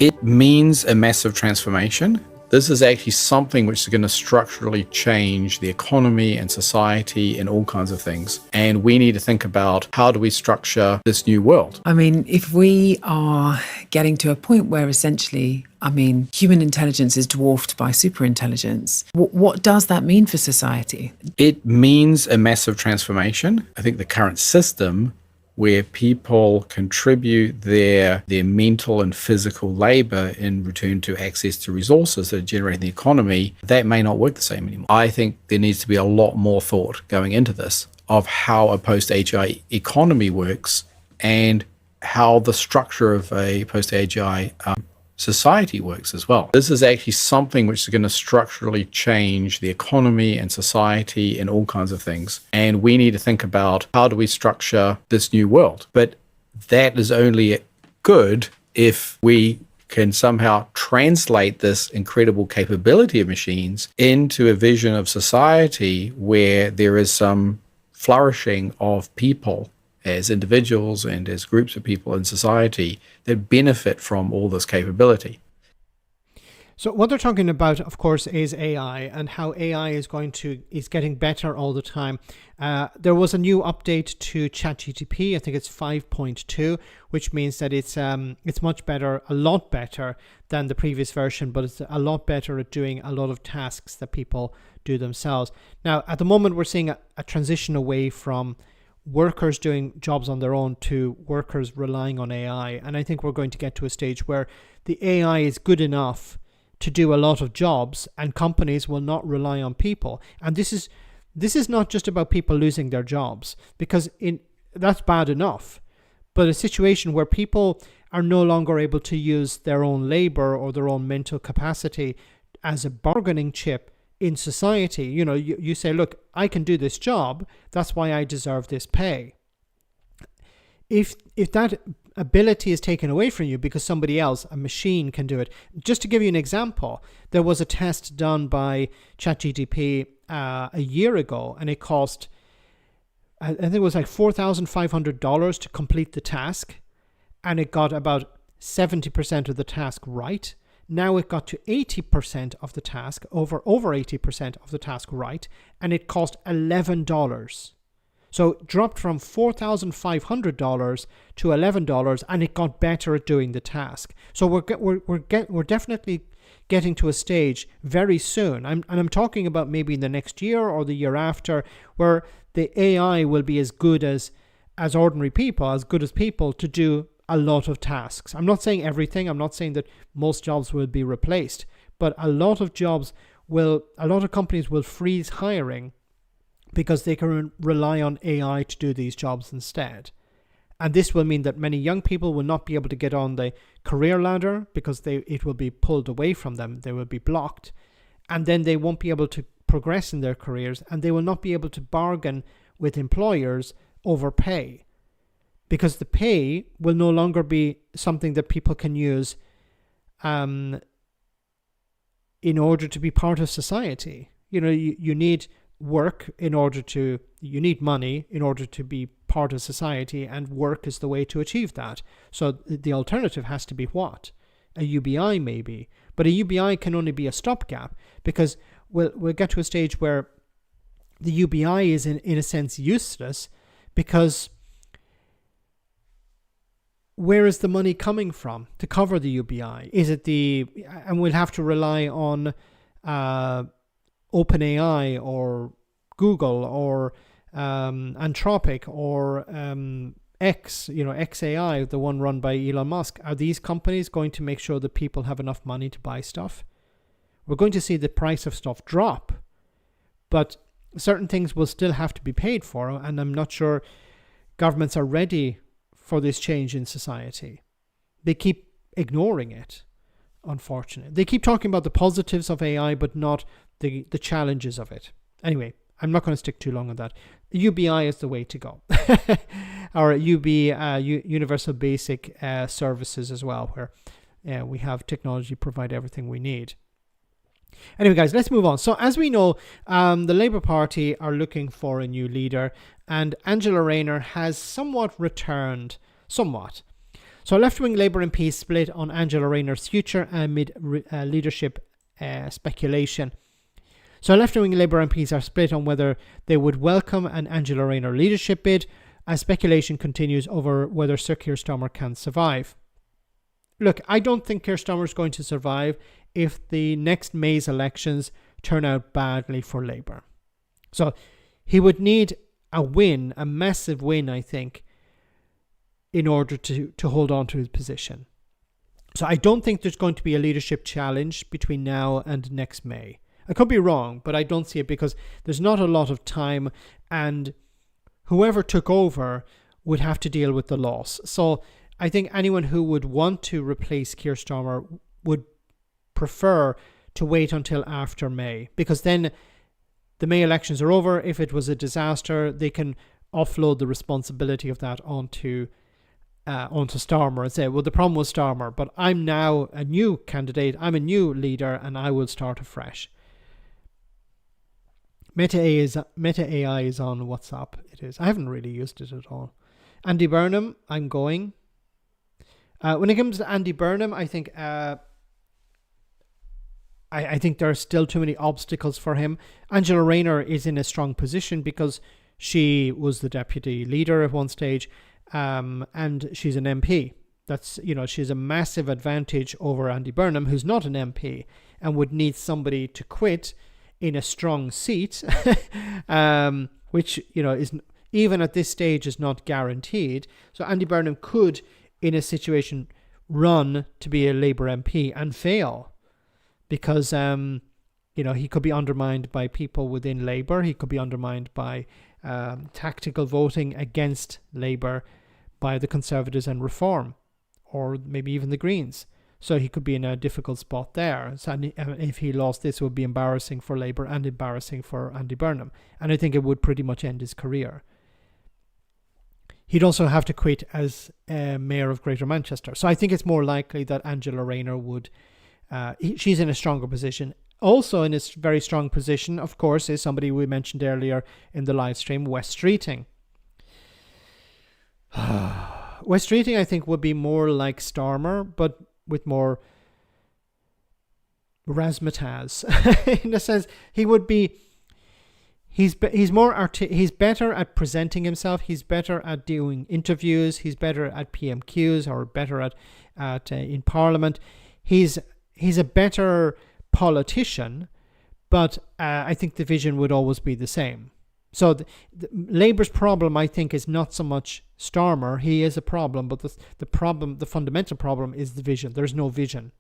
It means a massive transformation. This is actually something which is going to structurally change the economy and society and all kinds of things. And we need to think about how do we structure this new world. I mean, if we are getting to a point where essentially, human intelligence is dwarfed by superintelligence, what does that mean for society? It means a massive transformation. I think the current system where people contribute their mental and physical labor in return to access to resources that are generating the economy, that may not work the same anymore. I think there needs to be a lot more thought going into this of how a post-AGI economy works and how the structure of a post-AGI society works as well. This is actually something which is going to structurally change the economy and society and all kinds of things. And we need to think about how do we structure this new world. But that is only good if we can somehow translate this incredible capability of machines into a vision of society where there is some flourishing of people as individuals and as groups of people in society that benefit from all this capability. So what they're talking about, of course, is AI and how AI is getting better all the time. There was a new update to ChatGPT. I think it's 5.2, which means that it's much better, a lot better than the previous version, but it's a lot better at doing a lot of tasks that people do themselves. Now, at the moment, we're seeing a transition away from workers doing jobs on their own to workers relying on AI. And I think we're going to get to a stage where the AI is good enough to do a lot of jobs and companies will not rely on people. And this is not just about people losing their jobs, because that's bad enough. But a situation where people are no longer able to use their own labor or their own mental capacity as a bargaining chip in society. You say, look, I can do this job, that's why I deserve this pay. If that ability is taken away from you because somebody else, a machine, can do it. Just to give you an example, there was a test done by ChatGPT a year ago, and it cost, I think it was like $4,500 to complete the task, and it got about 70% of the task right. Now it got to 80% of the task, over 80% of the task right, and it cost $11. So it dropped from $4,500 to $11, and it got better at doing the task. So we're definitely getting to a stage very soon. I'm talking about maybe in the next year or the year after, where the AI will be as good as ordinary people, as good as people to do a lot of tasks. I'm not saying everything. I'm not saying that most jobs will be replaced, but a lot of companies will freeze hiring because they can rely on AI to do these jobs instead. And this will mean that many young people will not be able to get on the career ladder because it will be pulled away from them. They will be blocked, and then they won't be able to progress in their careers, and they will not be able to bargain with employers over pay, because the pay will no longer be something that people can use in order to be part of society. You know, you need work you need money in order to be part of society, and work is the way to achieve that. So the alternative has to be what? A UBI maybe. But a UBI can only be a stopgap, because we'll get to a stage where the UBI is in a sense useless, because where is the money coming from to cover the UBI? Is it and we'll have to rely on OpenAI or Google or Anthropic or XAI, the one run by Elon Musk. Are these companies going to make sure that people have enough money to buy stuff? We're going to see the price of stuff drop, but certain things will still have to be paid for, and I'm not sure governments are ready for this change in society. They keep ignoring it, unfortunately. They keep talking about the positives of AI, but not the challenges of it. Anyway, I'm not going to stick too long on that. UBI is the way to go. Or Universal Basic Services as well, where we have technology provide everything we need. Anyway, guys, let's move on. So as we know, the Labour Party are looking for a new leader, and Angela Rayner has somewhat returned. So left-wing Labour MPs split on Angela Rayner's future amid leadership speculation. So left-wing Labour MPs are split on whether they would welcome an Angela Rayner leadership bid, as speculation continues over whether Sir Keir Starmer can survive. Look, I don't think Keir Starmer is going to survive if the next May's elections turn out badly for Labour. So he would need a win, a massive win, I think, in order to hold on to his position. So I don't think there's going to be a leadership challenge between now and next May. I could be wrong, but I don't see it, because there's not a lot of time, and whoever took over would have to deal with the loss. So I think anyone who would want to replace Keir Starmer would prefer to wait until after May, because then the May elections are over. If it was a disaster, they can offload the responsibility of that onto Starmer and say, well, the problem was Starmer, but I'm now a new candidate, I'm a new leader, and I will start afresh. Meta AI is on WhatsApp. It is. I haven't really used it at all. Andy Burnham, I'm going. When it comes to Andy Burnham, I think I think there are still too many obstacles for him. Angela Rayner is in a strong position because she was the deputy leader at one stage, and she's an MP. That's, she's a massive advantage over Andy Burnham, who's not an MP and would need somebody to quit in a strong seat, which, is even at this stage is not guaranteed. So Andy Burnham could, in a situation, run to be a Labour MP and fail, because he could be undermined by people within Labour. He could be undermined by tactical voting against Labour by the Conservatives and Reform, or maybe even the Greens. So he could be in a difficult spot there. So if he lost, this would be embarrassing for Labour and embarrassing for Andy Burnham. And I think it would pretty much end his career. He'd also have to quit as Mayor of Greater Manchester. So I think it's more likely that Angela Rayner would... she's in a stronger position. Also in a very strong position, of course, is somebody we mentioned earlier in the live stream, Wes Streeting. Wes Streeting, I think, would be more like Starmer, but with more razzmatazz. In a sense, he would be... He's better at presenting himself. He's better at doing interviews. He's better at PMQs, or better at in Parliament. He's a better politician, but I think the vision would always be the same. So the Labour's problem, I think, is not so much Starmer. He is a problem, but the fundamental problem is the vision. There's no vision.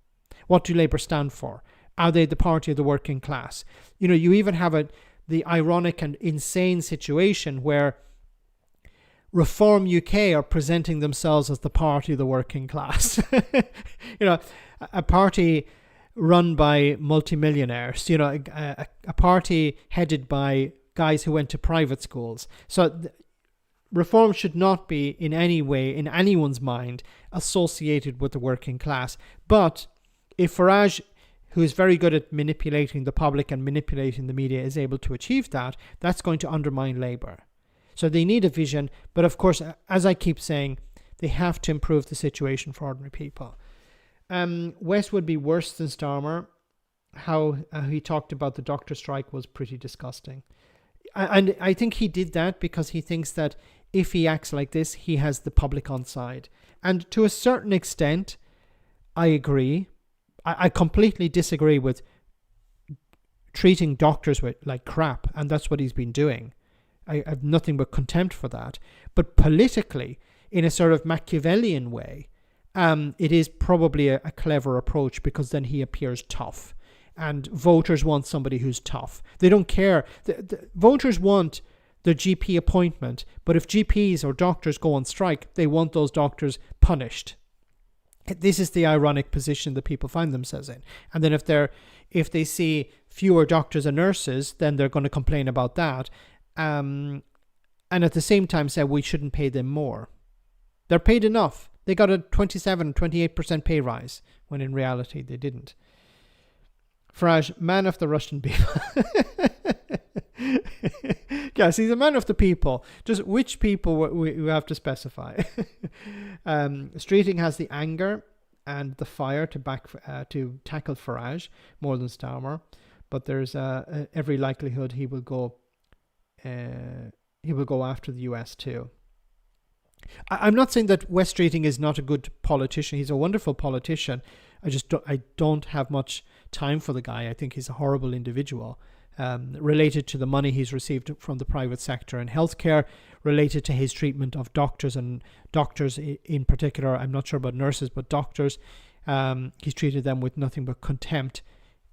What do Labour stand for? Are they the party of the working class? You even have the ironic and insane situation where Reform UK are presenting themselves as the party of the working class. A party run by multimillionaires, a party headed by guys who went to private schools. So Reform should not be in any way, in anyone's mind, associated with the working class. But if Farage who is very good at manipulating the public and manipulating the media is able to achieve that, that's going to undermine Labour. So they need a vision, but of course, as I keep saying, they have to improve the situation for ordinary people. West would be worse than Starmer. How he talked about the doctor strike was pretty disgusting. And I think he did that because he thinks that if he acts like this, he has the public on side. And to a certain extent, I agree. I completely disagree with treating doctors like crap, and that's what he's been doing. I have nothing but contempt for that. But politically, in a sort of Machiavellian way, it is probably a clever approach, because then he appears tough. And voters want somebody who's tough. They don't care. The voters want the GP appointment, but if GPs or doctors go on strike, they want those doctors punished. This is the ironic position that people find themselves in. And then if they see fewer doctors and nurses, then they're going to complain about that. And at the same time say we shouldn't pay them more. They're paid enough. They got a 28% pay rise, when in reality they didn't. Farage, man of the Russian people. Yes, he's a man of the people. Just which people we have to specify. Streeting has the anger and the fire to tackle Farage more than Starmer, but there's every likelihood he will go after the US too. I'm not saying that Wes Streeting is not a good politician. He's a wonderful politician. I don't have much time for the guy. I think he's a horrible individual, related to the money he's received from the private sector and healthcare, related to his treatment of doctors, and doctors in particular. I'm not sure about nurses, but doctors. He's treated them with nothing but contempt,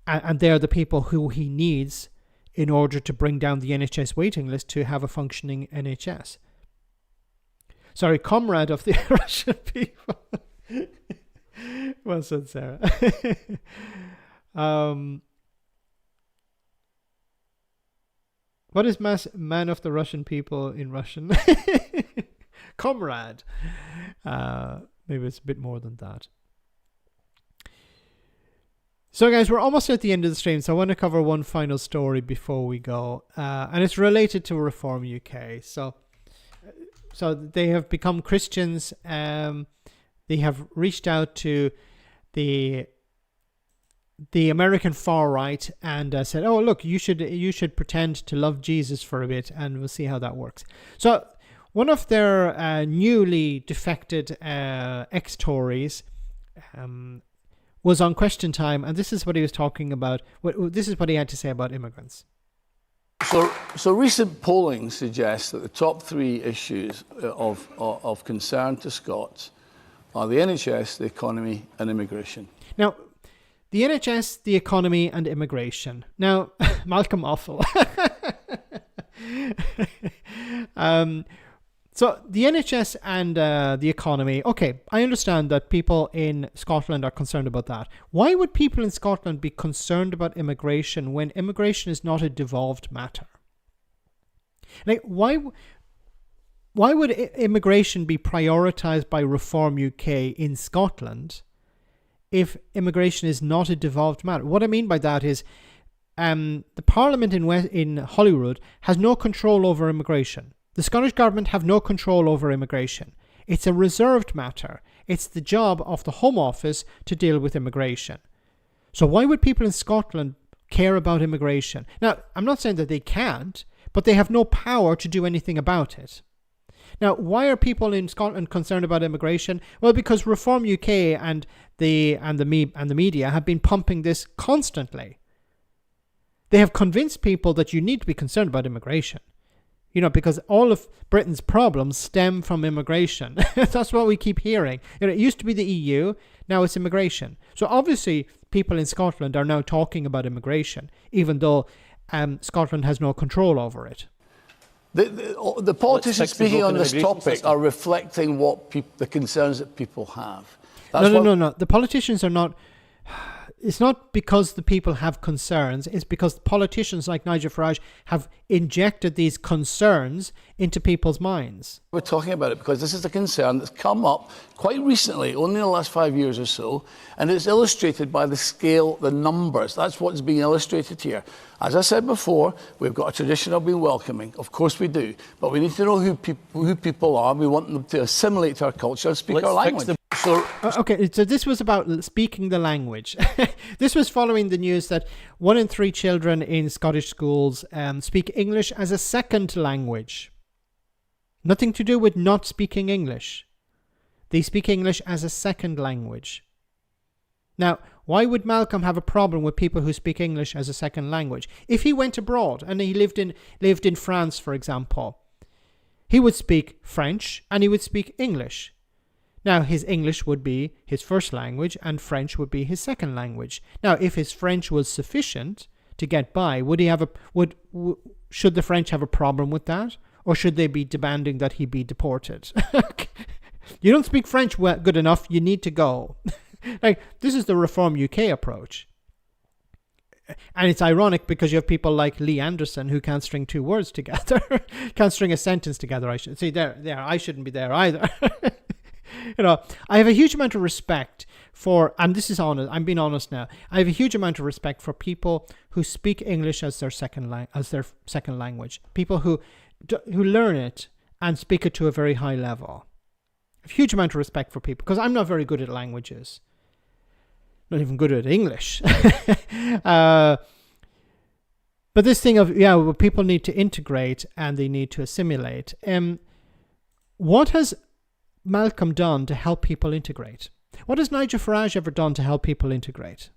and they're the people who he needs in order to bring down the NHS waiting list to have a functioning NHS. Sorry, comrade of the Russian people. Well said, Sarah. What is man of the Russian people in Russian? Comrade. Maybe it's a bit more than that. So guys, we're almost at the end of the stream, so I want to cover one final story before we go. And it's related to Reform UK. So they have become Christians. They have reached out to the American far right and said, "Oh, look, you should pretend to love Jesus for a bit, and we'll see how that works." So one of their newly defected ex-Tories was on Question Time, and this is what he was talking about. This is what he had to say about immigrants. So recent polling suggests that the top three issues of concern to Scots are the NHS, the economy, and immigration. Now, the NHS, the economy, and immigration. Now, Malcolm Offal. So the NHS and the economy, okay, I understand that people in Scotland are concerned about that. Why would people in Scotland be concerned about immigration when immigration is not a devolved matter? Like, why would immigration be prioritised by Reform UK in Scotland if immigration is not a devolved matter? What I mean by that is the Parliament in Holyrood has no control over immigration. The Scottish Government have no control over immigration. It's a reserved matter. It's the job of the Home Office to deal with immigration. So why would people in Scotland care about immigration? Now, I'm not saying that they can't, but they have no power to do anything about it. Now, why are people in Scotland concerned about immigration? Well, because Reform UK and the media have been pumping this constantly. They have convinced people that you need to be concerned about immigration. You know, because all of Britain's problems stem from immigration. That's what we keep hearing. You know, it used to be the EU, now it's immigration. So obviously, people in Scotland are now talking about immigration, even though Scotland has no control over it. The politicians speaking on this topic are reflecting what the concerns that people have. No. The politicians are not. it's not because the people have concerns, it's because politicians like Nigel Farage have injected these concerns into people's minds. We're talking about it because this is a concern that's come up quite recently, only in the last 5 years or so, and it's illustrated by the scale, the numbers. That's what's being illustrated here. As I said before, we've got a tradition of being welcoming. Of course we do. But we need to know who people are. We want them to assimilate to our culture and speak our language. Okay, so this was about speaking the language. This was following the news that 1 in 3 children in Scottish schools speak English as a second language. Nothing to do with not speaking English. They speak English as a second language. Now, why would Malcolm have a problem with people who speak English as a second language? If he went abroad and he lived in France, for example, he would speak French and he would speak English. Now, his English would be his first language and French would be his second language. Now, if his French was sufficient to get by, should the French have a problem with that? Or should they be demanding that he be deported? You don't speak French good enough, you need to go. Like, this is the Reform UK approach. And it's ironic because you have people like Lee Anderson who can't string 2 words together. Can't string a sentence together, I should say. There, I shouldn't be there either. You know, I have a huge amount of respect for, and this is honest, I'm being honest now, I have a huge amount of respect for people who speak English as their second language. People who learn it and speak it to a very high level. I have a huge amount of respect for people because I'm not very good at languages. Not even good at English. But this thing of, people need to integrate and they need to assimilate. What has Malcolm done to help people integrate? What has Nigel Farage ever done to help people integrate?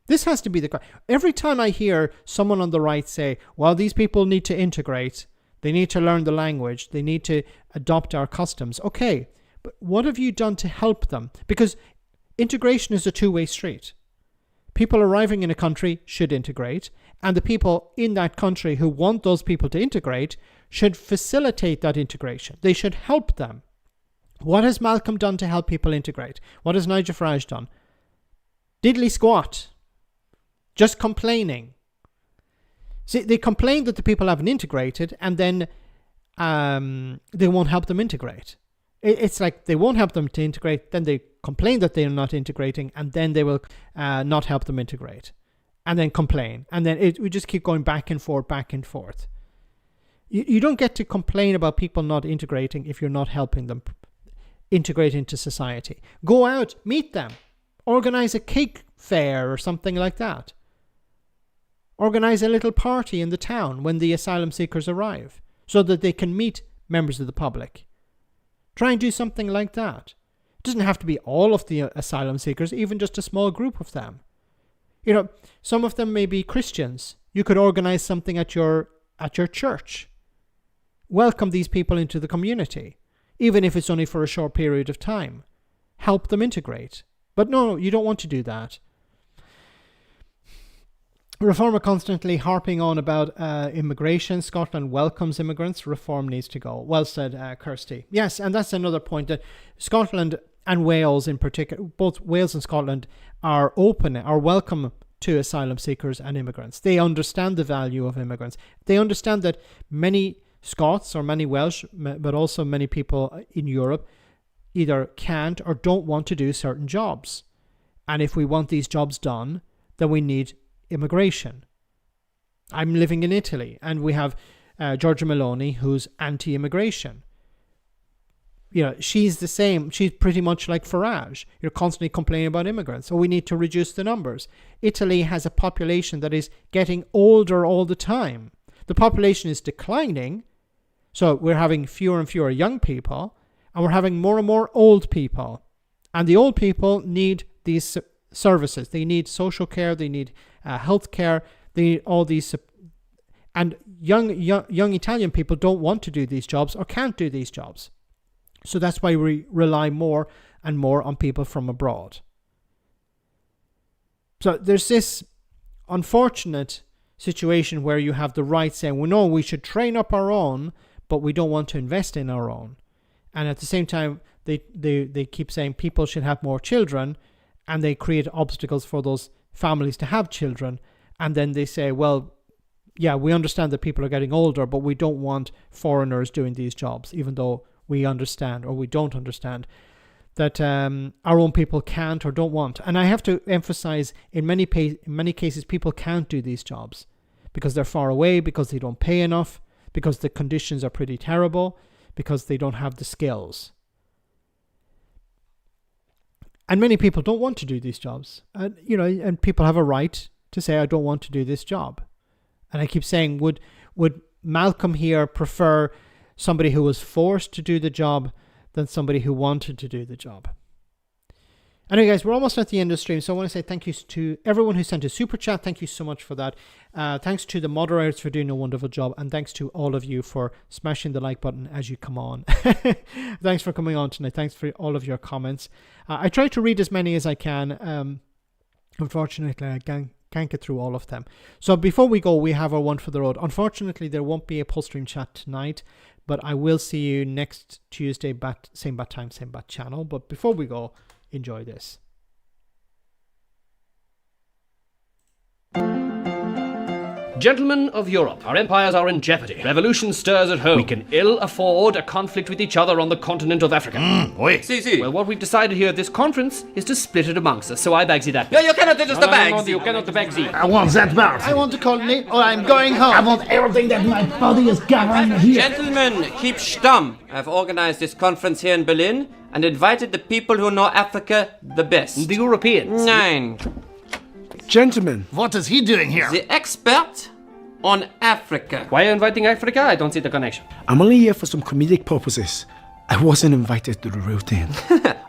This has to be the question. Every time I hear someone on the right say, well, these people need to integrate, they need to learn the language, they need to adopt our customs. Okay, but what have you done to help them? Because integration is a two-way street. People arriving in a country should integrate, and the people in that country who want those people to integrate should facilitate that integration. They should help them. What has Malcolm done to help people integrate? What has Nigel Farage done? Diddly squat. Just complaining. See, they complain that the people haven't integrated, and then they won't help them integrate. It's like they won't help them to integrate, then they complain that they're not integrating, and then they will not help them integrate. And then complain. And then we just keep going back and forth, back and forth. You don't get to complain about people not integrating if you're not helping them integrate into society. Go out, meet them. Organize a cake fair or something like that. Organize a little party in the town when the asylum seekers arrive so that they can meet members of the public. Try and do something like that. It doesn't have to be all of the asylum seekers, even just a small group of them. You know, some of them may be Christians. You could organize something at your church. Welcome these people into the community, even if it's only for a short period of time. Help them integrate. But no, you don't want to do that. Reform are constantly harping on about immigration. Scotland welcomes immigrants. Reform needs to go. Well said, Kirsty. Yes, and that's another point, that Scotland and Wales in particular, both Wales and Scotland, are welcome to asylum seekers and immigrants. They understand the value of immigrants. They understand that many Scots or many Welsh, but also many people in Europe, either can't or don't want to do certain jobs. And if we want these jobs done, then we need immigration. I'm living in Italy, and we have Giorgia Meloni, who's anti-immigration. You know, she's the same. She's pretty much like Farage. You're constantly complaining about immigrants. So we need to reduce the numbers. Italy has a population that is getting older all the time. The population is declining, so we're having fewer and fewer young people, and we're having more and more old people. And the old people need these services. They need social care. They need health care. They need all these. And young Italian people don't want to do these jobs or can't do these jobs. So that's why we rely more and more on people from abroad. So there's this unfortunate situation where you have the right saying, well, no, we should train up our own, but we don't want to invest in our own. And at the same time, they keep saying people should have more children, and they create obstacles for those families to have children. And then they say, well, yeah, we understand that people are getting older, but we don't want foreigners doing these jobs, even though we understand, or we don't understand, that our own people can't or don't want. And I have to emphasize, in many cases, people can't do these jobs because they're far away, because they don't pay enough, because the conditions are pretty terrible, because they don't have the skills. And many people don't want to do these jobs. And, you know, and people have a right to say, I don't want to do this job. And I keep saying, would Malcolm here prefer somebody who was forced to do the job than somebody who wanted to do the job? Anyway, guys, we're almost at the end of the stream, so I want to say thank you to everyone who sent a super chat. Thank you so much for that. Thanks to the moderators for doing a wonderful job, and thanks to all of you for smashing the like button as you come on. Thanks for coming on tonight. Thanks for all of your comments. I try to read as many as I can. Unfortunately, I can't get through all of them. So before we go, we have our one for the road. Unfortunately, there won't be a post-stream chat tonight, but I will see you next Tuesday, same bat time, same bat channel. But before we go, enjoy this. Gentlemen of Europe, our empires are in jeopardy. Revolution stirs at home. We can ill afford a conflict with each other on the continent of Africa. Oui. Si. Well, what we've decided here at this conference is to split it amongst us, so I bagsy that. No, you cannot do just the bags. You cannot the bagsy. I want that box. I want to call me, or I'm going home. I want everything that my body is covering here. Gentlemen, keep stum. I've organized this conference here in Berlin and invited the people who know Africa the best. The Europeans. Nine. Gentlemen, what is he doing here? The expert on Africa. Why are you inviting Africa? I don't see the connection. I'm only here for some comedic purposes. I wasn't invited to the real thing.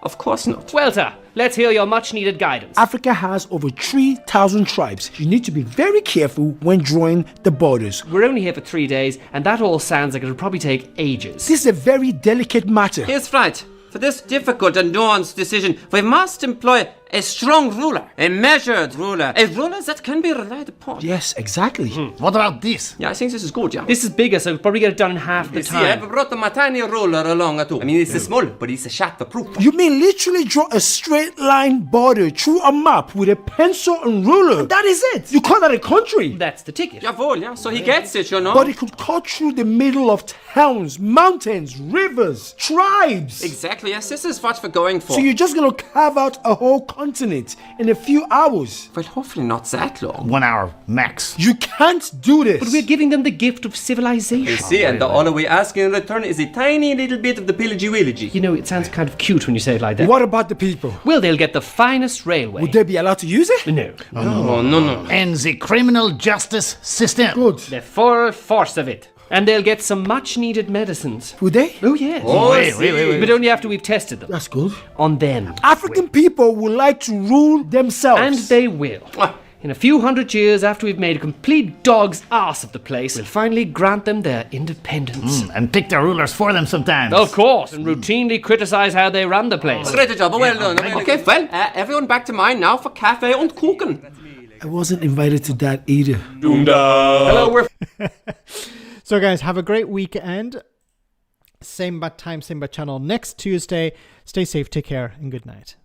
Of course not. Well, sir, let's hear your much-needed guidance. Africa has over 3,000 tribes. You need to be very careful when drawing the borders. We're only here for 3 days, and that all sounds like it'll probably take ages. This is a very delicate matter. He's right. For this difficult and nuanced decision, we must employ a strong ruler, a measured ruler, a ruler that can be relied upon. Yes, exactly. What about this? Yeah, I think this is good, yeah. This is bigger, so we'll probably get it done in half the time. See, I brought my tiny ruler along too. I mean, it's small, but it's a shatterproof. You mean literally draw a straight line border through a map with a pencil and ruler? That is it. You call that a country? That's the ticket. Jawohl, yeah. So he gets it, you know. But it could cut through the middle of towns, mountains, rivers, tribes. Exactly, yes. This is what we're going for. So you're just gonna carve out a whole continent in a few hours? Well, hopefully not that long. 1 hour max. You can't do this. But we're giving them the gift of civilization. You see, and all we ask in return is a tiny little bit of the pillagey-willagey. You know, it sounds kind of cute when you say it like that. What about the people? Well, they'll get the finest railway. Would they be allowed to use it? No. No. And the criminal justice system? Good. The full force of it. And they'll get some much-needed medicines. Would they? Oh, yes. Wait. But only after we've tested them. That's good. On them. African people would like to rule themselves. And they will. In a few hundred years after we've made a complete dog's ass of the place, we'll finally grant them their independence. And pick their rulers for them sometimes. Of course, and routinely criticise how they run the place. Great job, well done. Okay, well, everyone back to mine now for cafe and kuchen. I wasn't invited to that either. Hello, we're... So guys, have a great weekend. Same bat time, same bat channel next Tuesday. Stay safe, take care, and good night.